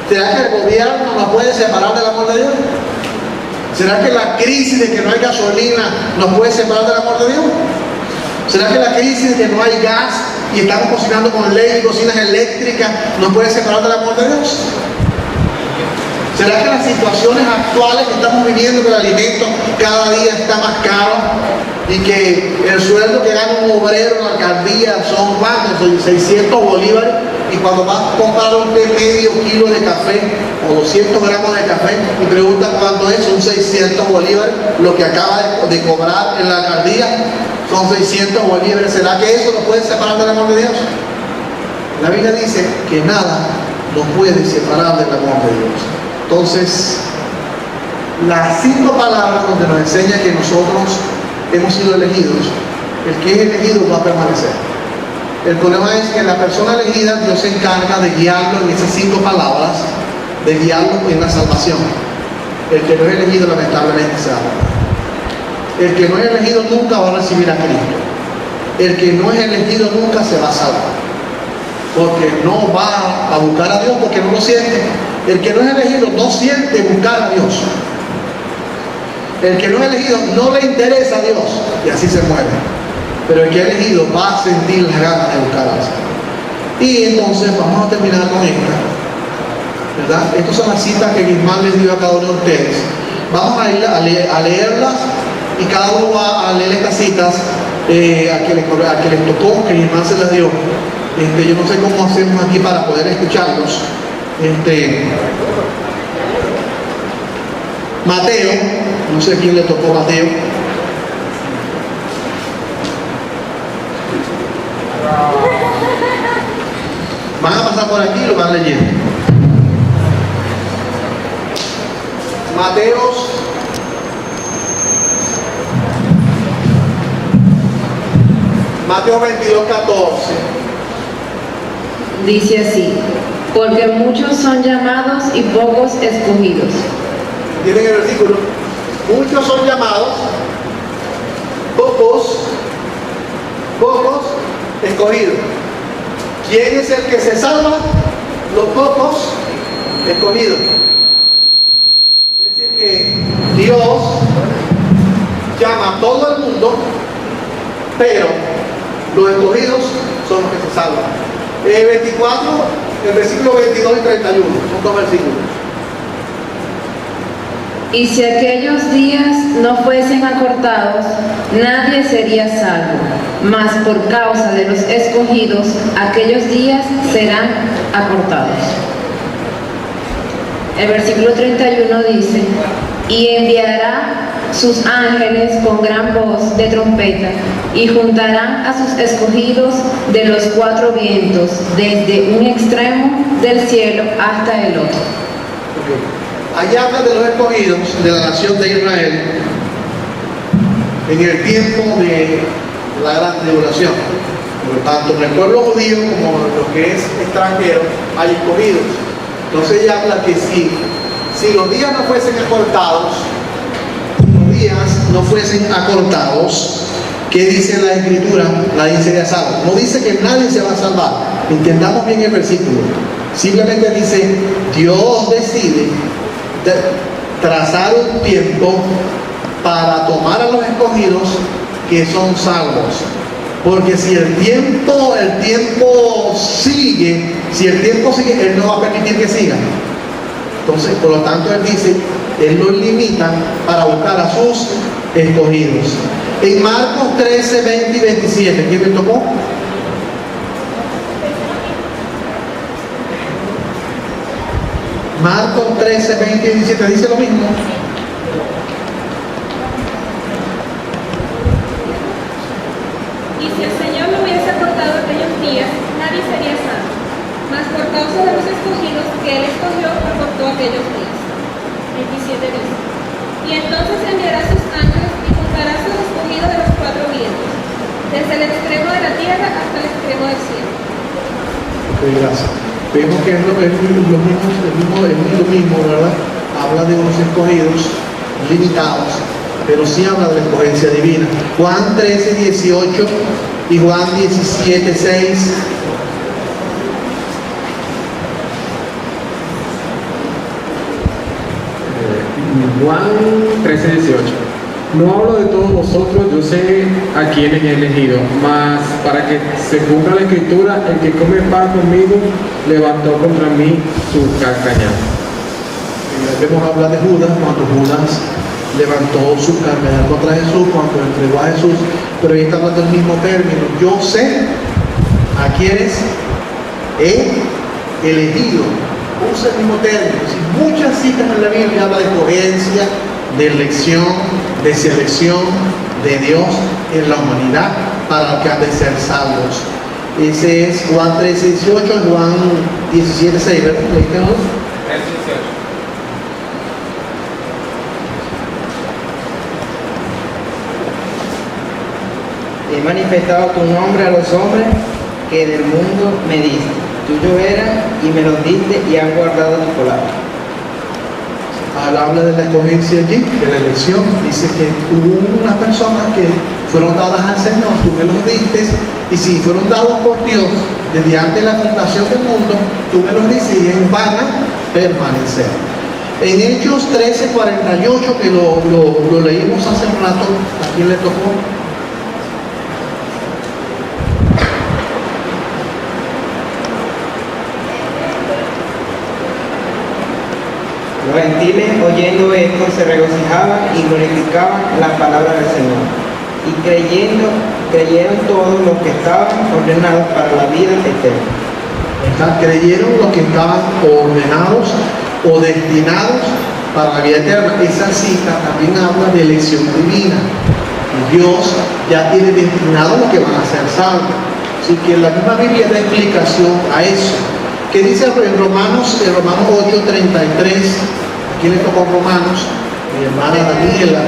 ¿Será que el gobierno nos puede separar del amor de Dios? ¿Será que la crisis de que no hay gasolina nos puede separar del amor de Dios? ¿Será que la crisis de que no hay gas y estamos cocinando con cocinas eléctricas nos puede separar del amor de Dios? ¿Será que las situaciones actuales que estamos viviendo, que el alimento cada día está más caro y que el sueldo que gana un obrero en la alcaldía son ¿cuántos? 600 bolívares, y cuando vas a comprar medio kilo de café o 200 gramos de café y preguntas cuánto es, son 600 bolívares, lo que acaba de cobrar en la alcaldía son 600 bolívares. ¿Será que eso nos puede separar del amor de Dios? La Biblia dice que nada nos puede separar del amor de Dios. Entonces, las 5 palabras donde nos enseña que nosotros hemos sido elegidos El que es elegido va a permanecer. El problema es que la persona elegida, Dios se encarga de guiarlo en esas 5 palabras, de guiarlo en la salvación. El que no es elegido lamentablemente se va a perder. El que no es elegido nunca va a recibir a Cristo. El que no es elegido nunca se va a salvar. Porque no va a buscar a Dios porque no lo siente. El que no es elegido no siente buscar a Dios. El que no es elegido no le interesa a Dios y así se muere. Pero el que es elegido va a sentir las ganas de buscar a Dios. Y entonces vamos a terminar con esta, ¿verdad? Estas son las citas que Guismán les dio a cada uno de ustedes. Vamos a ir a leerlas y cada uno va a leer estas citas a que les tocó, que Guismán se las dio. Yo no sé cómo hacemos aquí para poder escucharlos. Mateo, no sé a quién le tocó Mateo. Van a pasar por aquí y lo van leyendo. Mateo 22:14. Dice así: porque muchos son llamados y pocos escogidos. Tienen el versículo. Muchos son llamados, pocos escogidos. ¿Quién es el que se salva? Los pocos escogidos. Es decir, que Dios llama a todo el mundo, pero los escogidos son los que se salvan. 24, el versículo 22 y 31, son 2 versículos. Y si aquellos días no fuesen acortados, nadie sería salvo, mas por causa de los escogidos, aquellos días serán acortados. El versículo 31 dice: y enviará sus ángeles con gran voz de trompeta, y juntarán a sus escogidos de los 4 vientos, desde un extremo del cielo hasta el otro. Allá habla de los escogidos de la nación de Israel en el tiempo de la gran tribulación. Por lo tanto, en el pueblo judío como en lo que es extranjero hay escogidos. Entonces ella habla que si los días no fuesen acortados, ¿qué dice la Escritura? Nadie sería salvo. No dice que nadie se va a salvar. Entendamos bien el versículo. Simplemente dice, Dios decide trazar un tiempo para tomar a los escogidos que son salvos. Porque si el tiempo sigue, Él no va a permitir que siga. Entonces, por lo tanto, Él dice, Él los limita para buscar a sus escogidos. En Marcos 13, 20 y 27, ¿quién me tocó? Marcos 13, 20 y 17 dice lo mismo. Y si el Señor no hubiese acortado aquellos días, nadie sería salvo. Mas por causa de los escogidos que Él escogió, acortó aquellos días. 27 dice: y entonces enviará sus ángeles y juntará a sus escogidos de los 4 vientos, desde el extremo de la tierra hasta el extremo del cielo. Ok, gracias. Vemos que es lo mismo, ¿verdad? Habla de unos escogidos limitados, pero sí habla de la escogencia divina. Juan 13, 18 y Juan 17, 6. Juan 13, 18. No hablo de todos vosotros, yo sé a quienes he elegido, mas para que se cumpla la escritura, el que come pan conmigo levantó contra mí su carcañal. Debemos hablar de Judas, cuando Judas levantó su carcañal contra Jesús, cuando entregó a Jesús, pero ahí está hablando el mismo término. Yo sé a quienes he elegido. Usa el mismo término. Muchas citas en la Biblia habla de escogencia, de elección, de selección de Dios en la humanidad para los que han de ser salvos. Ese es Juan 13, 18, Juan 17, 6, ¿verdad? 13, 18. He manifestado tu nombre a los hombres que del mundo me diste. Tuyo eran y me los diste y han guardado tu palabra. Al habla de la escogencia allí, de la elección, dice que hubo unas personas que fueron dadas al Señor, tú me los diste, y si fueron dados por Dios desde antes de la fundación del mundo, tú me los diste y ellos van a permanecer. En Hechos 13:48, que lo leímos hace un rato, ¿a quién le tocó? Los gentiles, oyendo esto, se regocijaban y glorificaban la palabra del Señor. Y creyeron todos los que estaban ordenados para la vida eterna. Creyeron los que estaban ordenados o destinados para la vida eterna. Esa cita también habla de elección divina. Y Dios ya tiene destinado lo que van a ser salvos. Así que la misma Biblia da explicación a eso. ¿Qué dice en Romanos 8:33? ¿A quién le tocó Romanos? Mi hermana Daniela.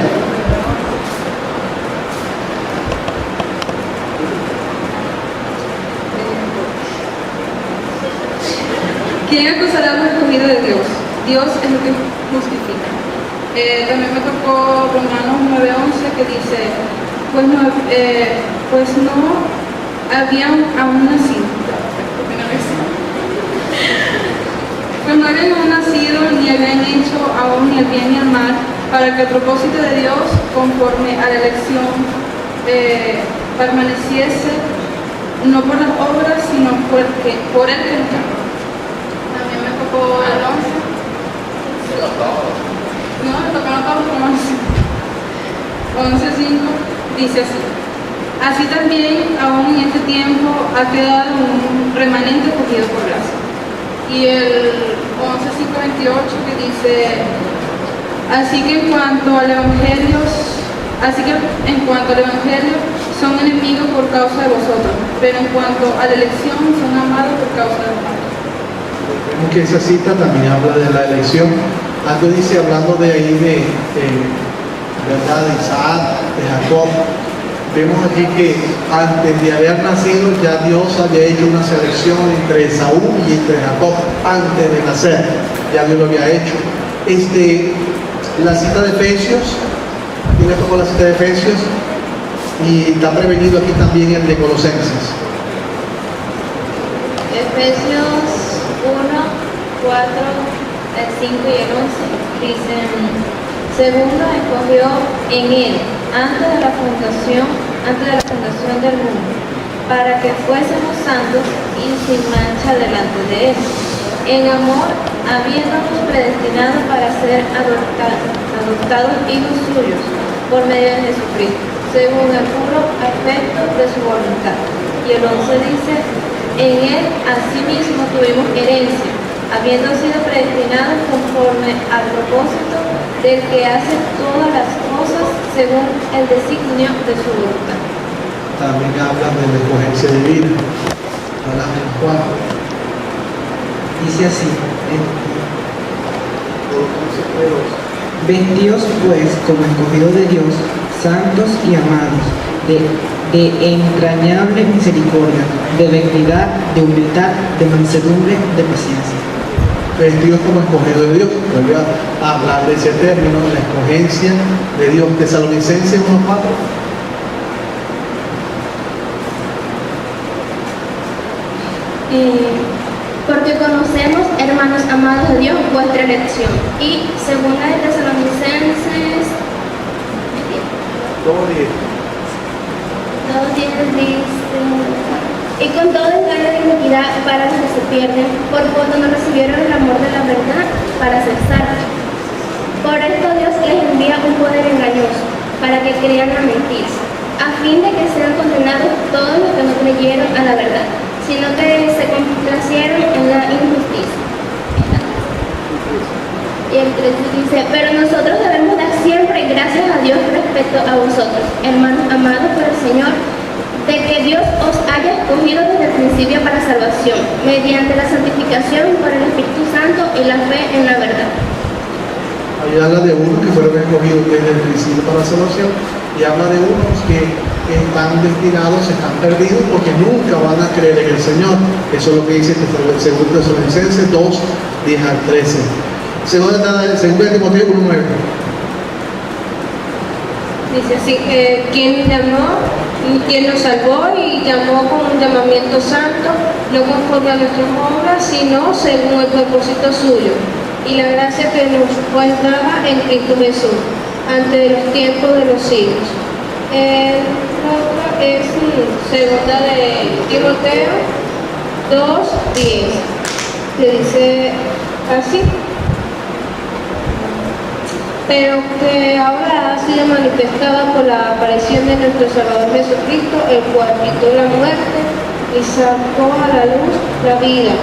¿Quién acusará a los escogidos de Dios? Dios es el que justifica. También me tocó Romanos 9:11 que dice, pues no habían aún nacido. Pues no habían aún nacido ni habían hecho aún ni el bien ni el mal, para que el propósito de Dios, conforme a la elección, permaneciese no por las obras, sino por el que llama. También me tocó el 11. No, me tocaron todos como 11:5, dice así. Así también, aún en este tiempo, ha quedado un remanente escogido por gracia. Y el 11:5-28 que dice, así que en cuanto al Evangelio son enemigos por causa de vosotros, pero en cuanto a la elección son amados por causa de los padres. Vemos que esa cita también habla de la elección. Algo dice, hablando de ahí ¿verdad? De Isaac, de Jacob. Vemos aquí que antes de haber nacido ya Dios había hecho una selección entre Saúl y entre Jacob. Antes de nacer ya Dios lo había hecho. La cita de Efesios, ¿quién le tocó la cita de Efesios? Y está prevenido aquí también el de Colosenses. Efesios 1:4, el 5 y el 11 dicen, segundo escogió en él antes de la fundación del mundo, para que fuésemos santos y sin mancha delante de él, en amor habiéndonos predestinado para ser adoptados hijos suyos por medio de Jesucristo, según el puro afecto de su voluntad. Y el 11 dice, en él asimismo tuvimos herencia, habiendo sido predestinados conforme al propósito del que hace todas las cosas según el designio de su voluntad. También habla de la escogencia divina. Habla en 4. Dice así, vestidos pues como escogidos de Dios, santos y amados, de entrañable misericordia, de benignidad, de humildad, de mansedumbre, de paciencia. Vestidos como escogidos de Dios. Vuelve a hablar de ese término, la escogencia de Dios. Tesalonicenses 1:4. Porque conocemos, hermanos amados de Dios, vuestra elección. Y según la de Tesalonicenses 2:10. 2:10 dice, y con todo engaño de iniquidad para los que se pierden, por cuanto no recibieron el amor de la verdad para ser salvos. Por esto Dios les envía un poder engañoso, para que crean la mentira, a fin de que sean condenados todos los que no creyeron a la verdad, sino que se complacieron en la injusticia. Y el 13 dice, pero nosotros debemos dar siempre gracias a Dios respecto a vosotros, hermanos amados por el Señor, de que Dios os haya escogido desde el principio para salvación, mediante la santificación por el Espíritu Santo y la fe en la verdad. Ahí habla de unos que fueron escogidos desde el principio para la salvación, y habla de unos que están destinados, están perdidos porque nunca van a creer en el Señor. Eso es lo que dice el segundo Tesalonicenses 2, 10 al 13. Segundo de Timoteo 1:9. Dice así, quien nos salvó y llamó con un llamamiento santo, no conforme a nuestras obras, sino según el propósito suyo, y la gracia que nos fue dada en Cristo Jesús, antes de los tiempos de los siglos. Otro es segunda de Timoteo 2:10, que dice así: pero que ahora ha sido manifestada por la aparición de nuestro Salvador Jesucristo, el cual quitó la muerte y sacó a la luz la vida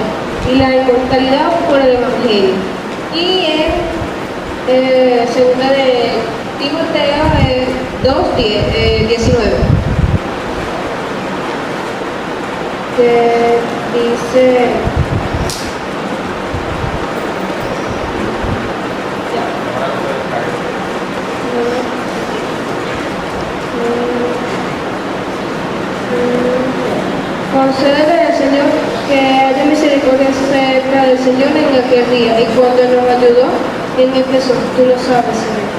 y la inmortalidad por el Evangelio. Y en segunda de Timoteo 2:19, que dice... Concédele al Señor que haya misericordia cerca del Señor en aquel día, y cuando nos ayudó en Éfeso, tú lo sabes, Señor.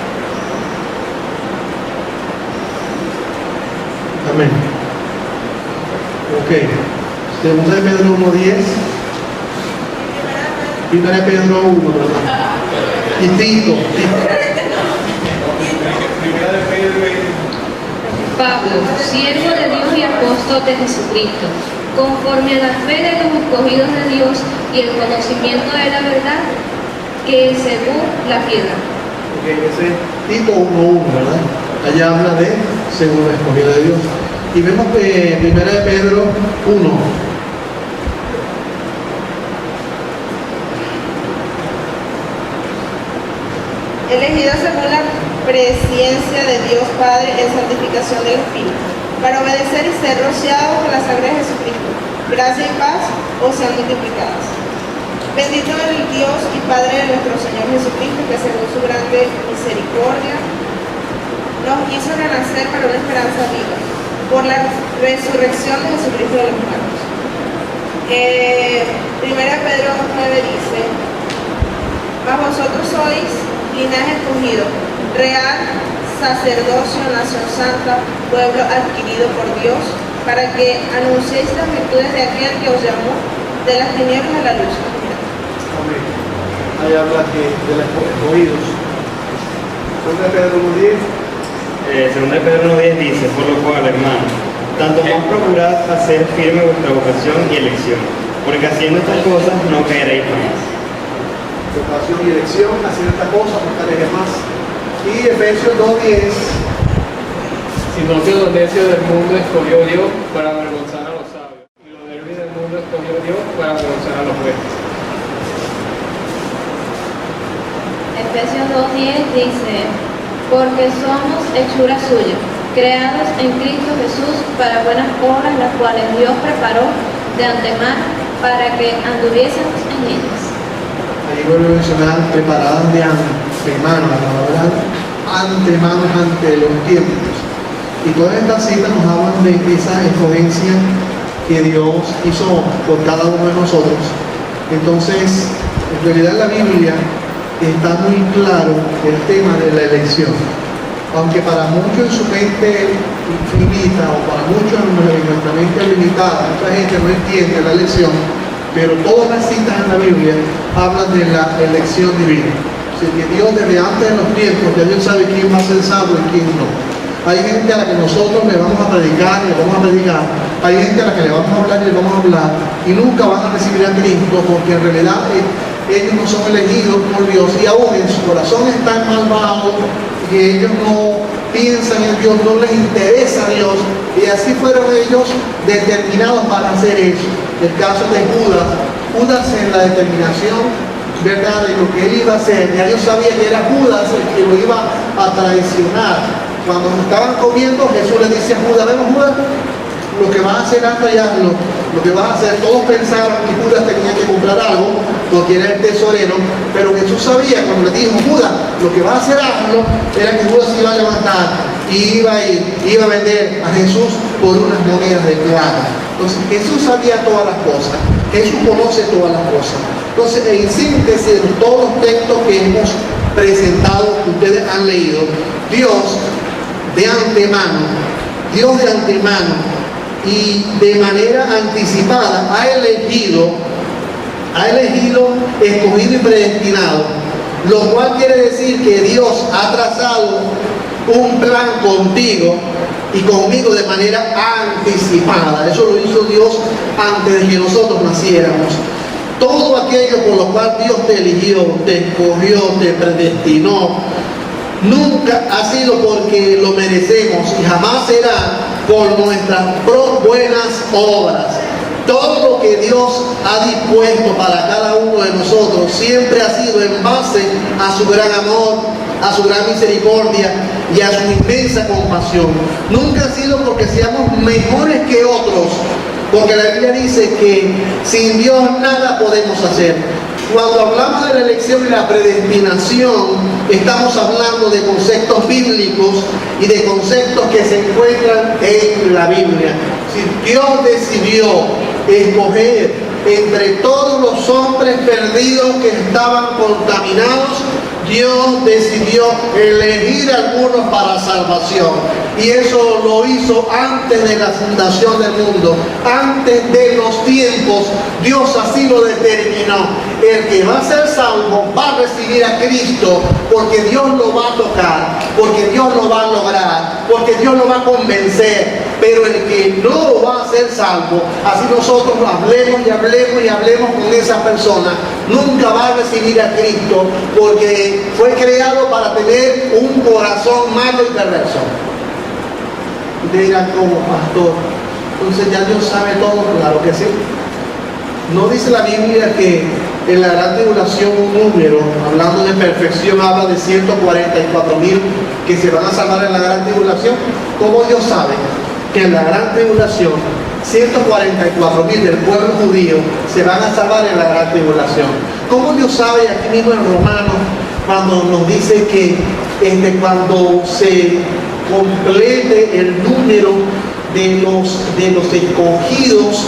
Amén. Ok. Segunda de Pedro 1:10. Primera de Pedro 1, ¿verdad? Y Tito. Primera de Pedro. Pablo, siervo de Dios y apóstol de Jesucristo, conforme a la fe de los escogidos de Dios y el conocimiento de la verdad, que según la piedad. Ok, ese es Tito 1:1, ¿verdad? Allá habla de según la escogida de Dios. Y vemos que primera de Pedro 1. Elegido según la presciencia de Dios Padre en santificación del Espíritu, para obedecer y ser rociado con la sangre de Jesucristo. Gracia y paz os sean multiplicadas. Bendito el Dios y Padre de nuestro Señor Jesucristo, que según su grande misericordia nos hizo renacer para una esperanza viva, por la resurrección de Jesucristo de los muertos. Primera Pedro 9 dice: mas vosotros sois linaje escogido, real sacerdocio, nación santa, pueblo adquirido por Dios, para que anunciéis las virtudes de aquel que os llamó de las tinieblas a la luz. Amén. Ahí habla que de los escogidos. Segunda de Pedro 1:10. Segunda de Pedro 1:10 dice: por lo cual, hermano, tanto más procurad hacer firme vuestra vocación y elección, porque haciendo estas cosas no caeréis jamás. Vocación y elección, hacer esta cosa, no caeréis más. Y Efesios 2:10. Sino que lo necio del mundo escogió Dios para avergonzar a los sabios, y lo débil del mundo escogió Dios para avergonzar a los fuertes. Efesios 2:10 dice: porque somos hechura suya, creados en Cristo Jesús para buenas obras, las cuales Dios preparó de antemano para que anduviésemos en ellas. Ahí vuelvo a mencionar preparadas de antemano, la palabra antemano, ante los tiempos. Y todas estas citas nos hablan de esa escogencia que Dios hizo por cada uno de nosotros. Entonces, en realidad en la Biblia está muy claro el tema de la elección. Aunque para muchos en su mente infinita, o para muchos en nuestra mente limitada, mucha gente no entiende la elección, pero todas las citas en la Biblia hablan de la elección divina. Así que Dios desde antes de los tiempos, ya Dios sabe quién va a ser salvo y quién no. Hay gente a la que nosotros le vamos a predicar y le vamos a predicar. Hay gente a la que le vamos a hablar y le vamos a hablar. Y nunca van a recibir a Cristo, porque en realidad ellos no son elegidos por Dios. Y aún en su corazón están malvados, y ellos no piensan en Dios, no les interesa a Dios. Y así fueron ellos determinados para hacer eso. El caso de Judas. Judas en la determinación, ¿verdad?, de lo que él iba a hacer. Ya Dios sabía que era Judas el que lo iba a traicionar. Cuando estaban comiendo, Jesús le dice a Judas: vemos, Judas, lo que vas a hacer hasta allá, lo que vas a hacer. Todos pensaron que Judas tenía que comprar algo, porque era el tesorero, pero Jesús sabía, cuando le dijo: Judas, lo que vas a hacer, hazlo, era que Judas se iba a levantar iba a vender a Jesús por unas monedas de plata. Entonces Jesús sabía todas las cosas, Jesús conoce todas las cosas. Entonces, en síntesis, todos los textos que hemos presentado, que ustedes han leído, Dios de antemano y de manera anticipada ha elegido, escogido y predestinado, lo cual quiere decir que Dios ha trazado un plan contigo y conmigo de manera anticipada. Eso lo hizo Dios antes de que nosotros naciéramos. Todo aquello por lo cual Dios te eligió, te escogió, te predestinó, nunca ha sido porque lo merecemos y jamás será por nuestras buenas obras. Todo lo que Dios ha dispuesto para cada uno de nosotros siempre ha sido en base a su gran amor, a su gran misericordia y a su inmensa compasión. Nunca ha sido porque seamos mejores que otros, porque la Biblia dice que sin Dios nada podemos hacer. Cuando hablamos de la elección y la predestinación, estamos hablando de conceptos bíblicos y de conceptos que se encuentran en la Biblia. Si Dios decidió escoger entre todos los hombres perdidos que estaban contaminados, Dios decidió elegir a algunos para salvación. Y eso lo hizo antes de la fundación del mundo, antes de los tiempos. Dios así lo determinó. El que va a ser salvo va a recibir a Cristo, porque Dios lo va a tocar, porque Dios lo va a lograr, porque Dios lo va a convencer. Pero el que no va a ser salvo, así nosotros hablemos y hablemos y hablemos con esa persona, nunca va a recibir a Cristo, porque fue creado para tener un corazón malo y perverso. Ustedes dirán, como pastor, entonces ya Dios sabe todo. Claro que sí. No dice la Biblia que en la gran tribulación un número, hablando de perfección, habla de 144,000 que se van a salvar en la gran tribulación. ¿Cómo Dios sabe que en la gran tribulación 144,000 del pueblo judío se van a salvar en la gran tribulación? ¿Cómo Dios sabe? Aquí mismo en Romanos, cuando nos dice que cuando se complete el número de los escogidos,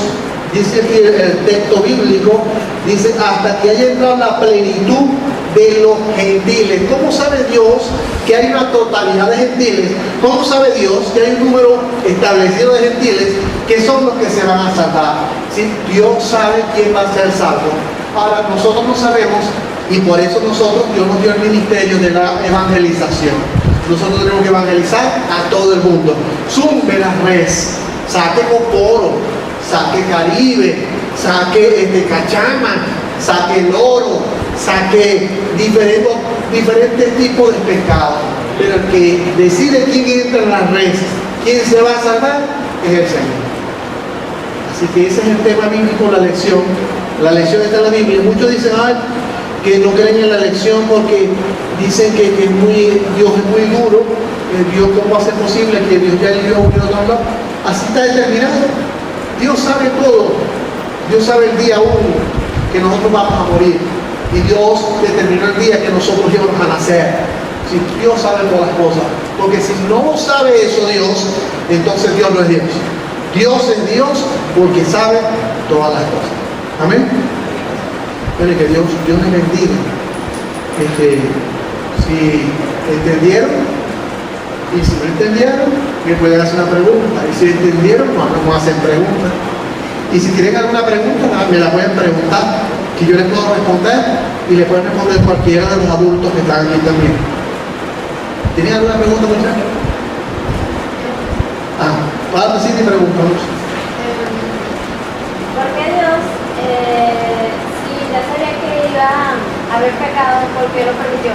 dice aquí el texto bíblico, dice hasta que haya entrado la plenitud de los gentiles. ¿Cómo sabe Dios que hay una totalidad de gentiles? ¿Cómo sabe Dios que hay un número establecido de gentiles que son los que se van a salvar? ¿Sí? Dios sabe quién va a ser salvo. Ahora nosotros no sabemos, y por eso Dios nos dio el ministerio de la evangelización. Nosotros tenemos que evangelizar a todo el mundo. Zumbe las redes, saque Coporo, saque Caribe, saque Cachama, saque Loro, saque diferentes tipos de pescados. Pero el que decide quién entra en las redes, quién se va a salvar, es el Señor. Así que ese es el tema bíblico, la lección. La lección está en la Biblia. Muchos dicen, que no creen en la elección porque dicen que Dios es muy duro. Dios, ¿cómo va a ser posible que Dios ya eligió a uno y otro no? Así está determinado. Dios sabe todo. Dios sabe el día 1 que nosotros vamos a morir. Y Dios determinó el día que nosotros íbamos a nacer. Si Dios sabe todas las cosas. Porque si no sabe eso Dios, entonces Dios no es Dios. Dios es Dios porque sabe todas las cosas. Amén. Pero que Dios les bendiga. Si entendieron, y si no entendieron, me pueden hacer una pregunta. Y si entendieron, pues vamos a hacer preguntas. Y si tienen alguna pregunta, me la pueden preguntar, que yo les puedo responder, y le pueden responder cualquiera de los adultos que están aquí también. ¿Tienen alguna pregunta, muchachos? Para decir mi pregunta, Luz. ¿Por qué Dios, si ya sabía que iba a haber pecado, por qué lo permitió?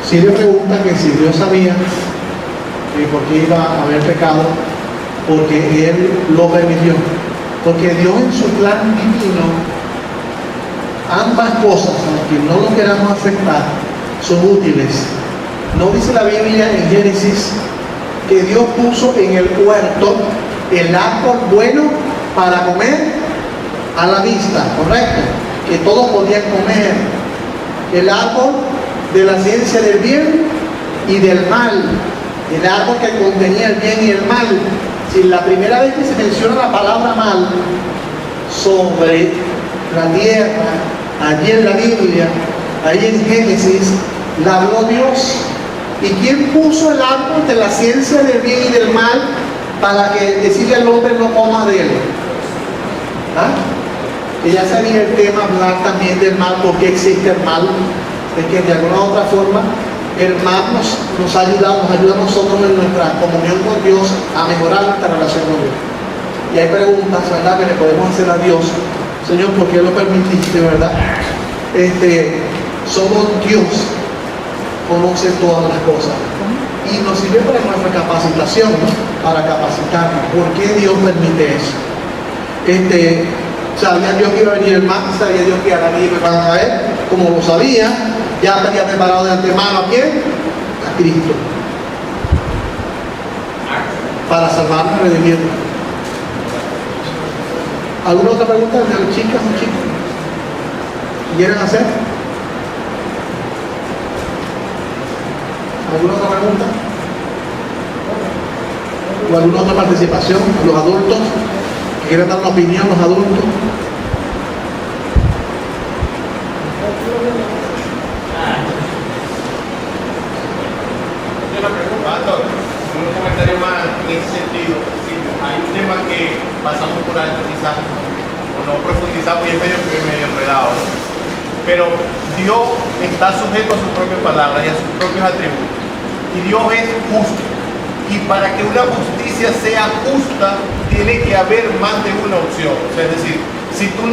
Si le pregunta que si Dios sabía por qué iba a haber pecado, porque Él lo permitió. Porque Dios en su plan divino, ambas cosas, aunque no lo queramos aceptar, son útiles. ¿No dice la Biblia en Génesis que Dios puso en el huerto el árbol bueno para comer a la vista, correcto? Que todos podían comer. El árbol de la ciencia del bien y del mal, el árbol que contenía el bien y el mal. Si la primera vez que se menciona la palabra mal sobre la tierra, allí en la Biblia, ahí en Génesis, la habló Dios. ¿Y quién puso el árbol de la ciencia del bien y del mal para que decirle al hombre no coma de él? ¿Ah? Y ya sabía el tema, hablar también del mal, porque existe el mal, de que de alguna u otra forma el mal nos ayuda a nosotros en nuestra comunión con Dios a mejorar nuestra relación con Dios. Y hay preguntas, ¿verdad?, que le podemos hacer a Dios. Señor, ¿por qué lo permitiste, verdad? Somos Dios, conoce todas las cosas. Y nos sirve para nuestra capacitación, ¿no? Para capacitarnos. ¿Por qué Dios permite eso? Sabía Dios que iba a venir el mal, sabía Dios que Adán y Eva iban a caer, como lo sabía, ya tenía preparado de antemano a quién, a Cristo, para salvarnos y redimirnos. ¿Alguna otra pregunta de las chicas o chicos? ¿Quieren hacer? ¿Alguna otra pregunta? ¿O alguna otra participación? ¿Los adultos? ¿Quieren dar una opinión los adultos? Yo la pregunta, un comentario más en ese sentido. Sí, hay un tema que pasamos por alto quizás, o no profundizamos y es medio enredado, ¿no? Pero Dios está sujeto a sus propias palabras y a sus propios atributos. Y Dios es justo. Y para que una justicia sea justa, tiene que haber más de una opción. O sea, es decir, si tú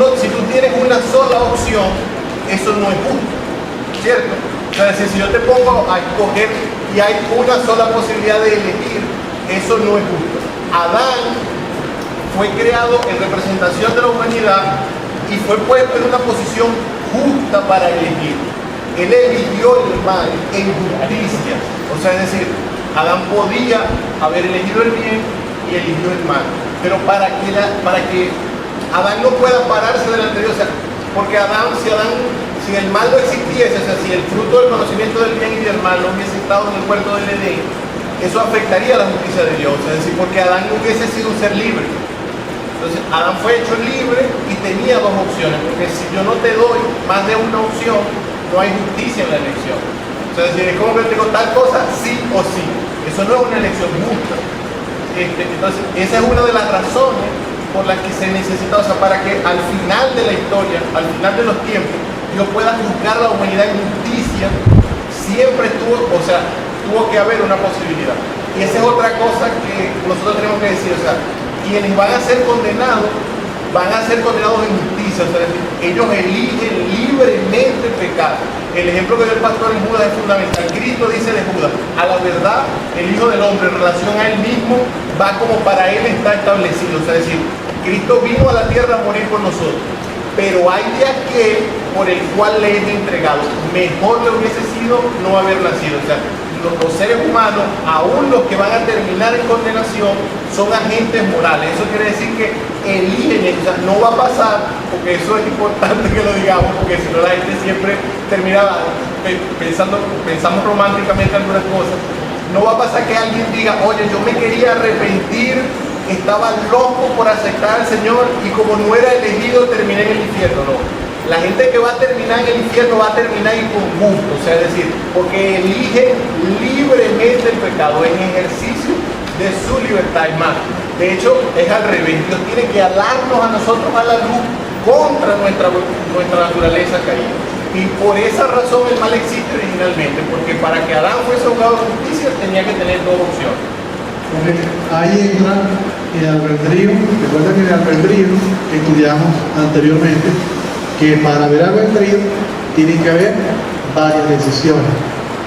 tienes una sola opción, eso no es justo, ¿cierto? O sea, es decir, si yo te pongo a escoger y hay una sola posibilidad de elegir, eso no es justo. Adán fue creado en representación de la humanidad y fue puesto en una posición justa para elegir. Él eligió el mal en justicia. O sea, es decir, Adán podía haber elegido el bien y eligió el mal. Pero para que Adán no pueda pararse delante de Dios, o sea, porque si el mal no existiese, o sea, si el fruto del conocimiento del bien y del mal no hubiese estado en el huerto del Edén, eso afectaría la justicia de Dios. Es decir, porque Adán no hubiese sido un ser libre. Entonces, Adán fue hecho libre y tenía dos opciones, porque si yo no te doy más de una opción, no hay justicia en la elección. Entonces, si es como que te digo tal cosa, sí o sí. Eso no es una elección justa. Entonces, esa es una de las razones por las que se necesita, o sea, para que al final de la historia, al final de los tiempos, Dios pueda juzgar a la humanidad en justicia, siempre tuvo que haber una posibilidad. Y esa es otra cosa que nosotros tenemos que decir, o sea, quienes van a ser condenados en justicia, o sea, ellos eligen libremente el pecado. El ejemplo que dio el pastor en Judas es fundamental. Cristo dice de Judas: a la verdad, el Hijo del Hombre en relación a él mismo va como para él está establecido. O sea, es decir, Cristo vino a la tierra a morir por nosotros, pero hay de aquel por el cual le es entregado. Mejor le hubiese sido no haber nacido. O sea, los seres humanos, aún los que van a terminar en condenación, son agentes morales. Eso quiere decir que eligen, o sea, no va a pasar, porque eso es importante que lo digamos, porque si no la gente siempre termina pensamos románticamente algunas cosas. No va a pasar que alguien diga: oye, yo me quería arrepentir, estaba loco por aceptar al Señor y como no era elegido terminé en el infierno. No. La gente que va a terminar en el infierno va a terminar ahí con gusto, o sea, es decir, porque elige libremente el pecado en ejercicio de su libertad. Y más, de hecho, es al revés. Dios tiene que alarnos a nosotros a la luz contra nuestra naturaleza caída. Y por esa razón el mal existe originalmente, porque para que Adán fuese juzgado de justicia tenía que tener dos opciones. Ahí entra el albedrío. Recuerda que el albedrío que estudiamos anteriormente, que para haber albedrío tiene que haber varias decisiones.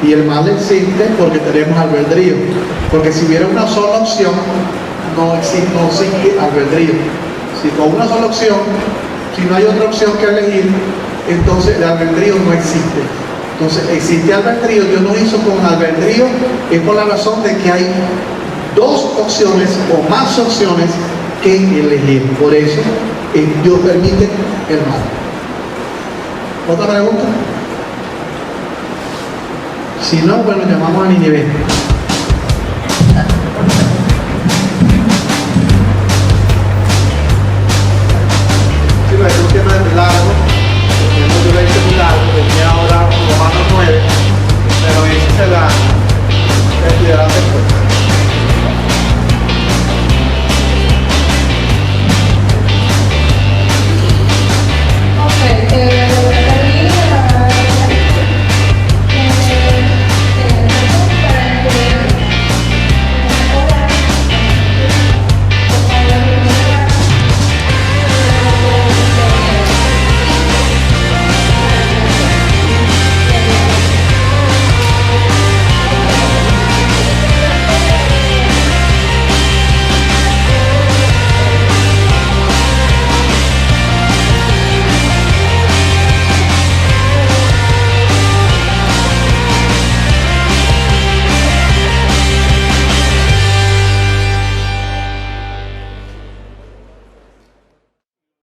Y el mal existe porque tenemos albedrío. Porque si hubiera una sola opción, no existe albedrío. Si con una sola opción, si no hay otra opción que elegir, entonces el albedrío no existe. Entonces existe albedrío. Dios nos hizo con albedrío, es por la razón de que hay dos opciones o más opciones que elegir. Por eso Dios permite el mal. ¿Otra pregunta? Si no, bueno, llamamos a Nínive.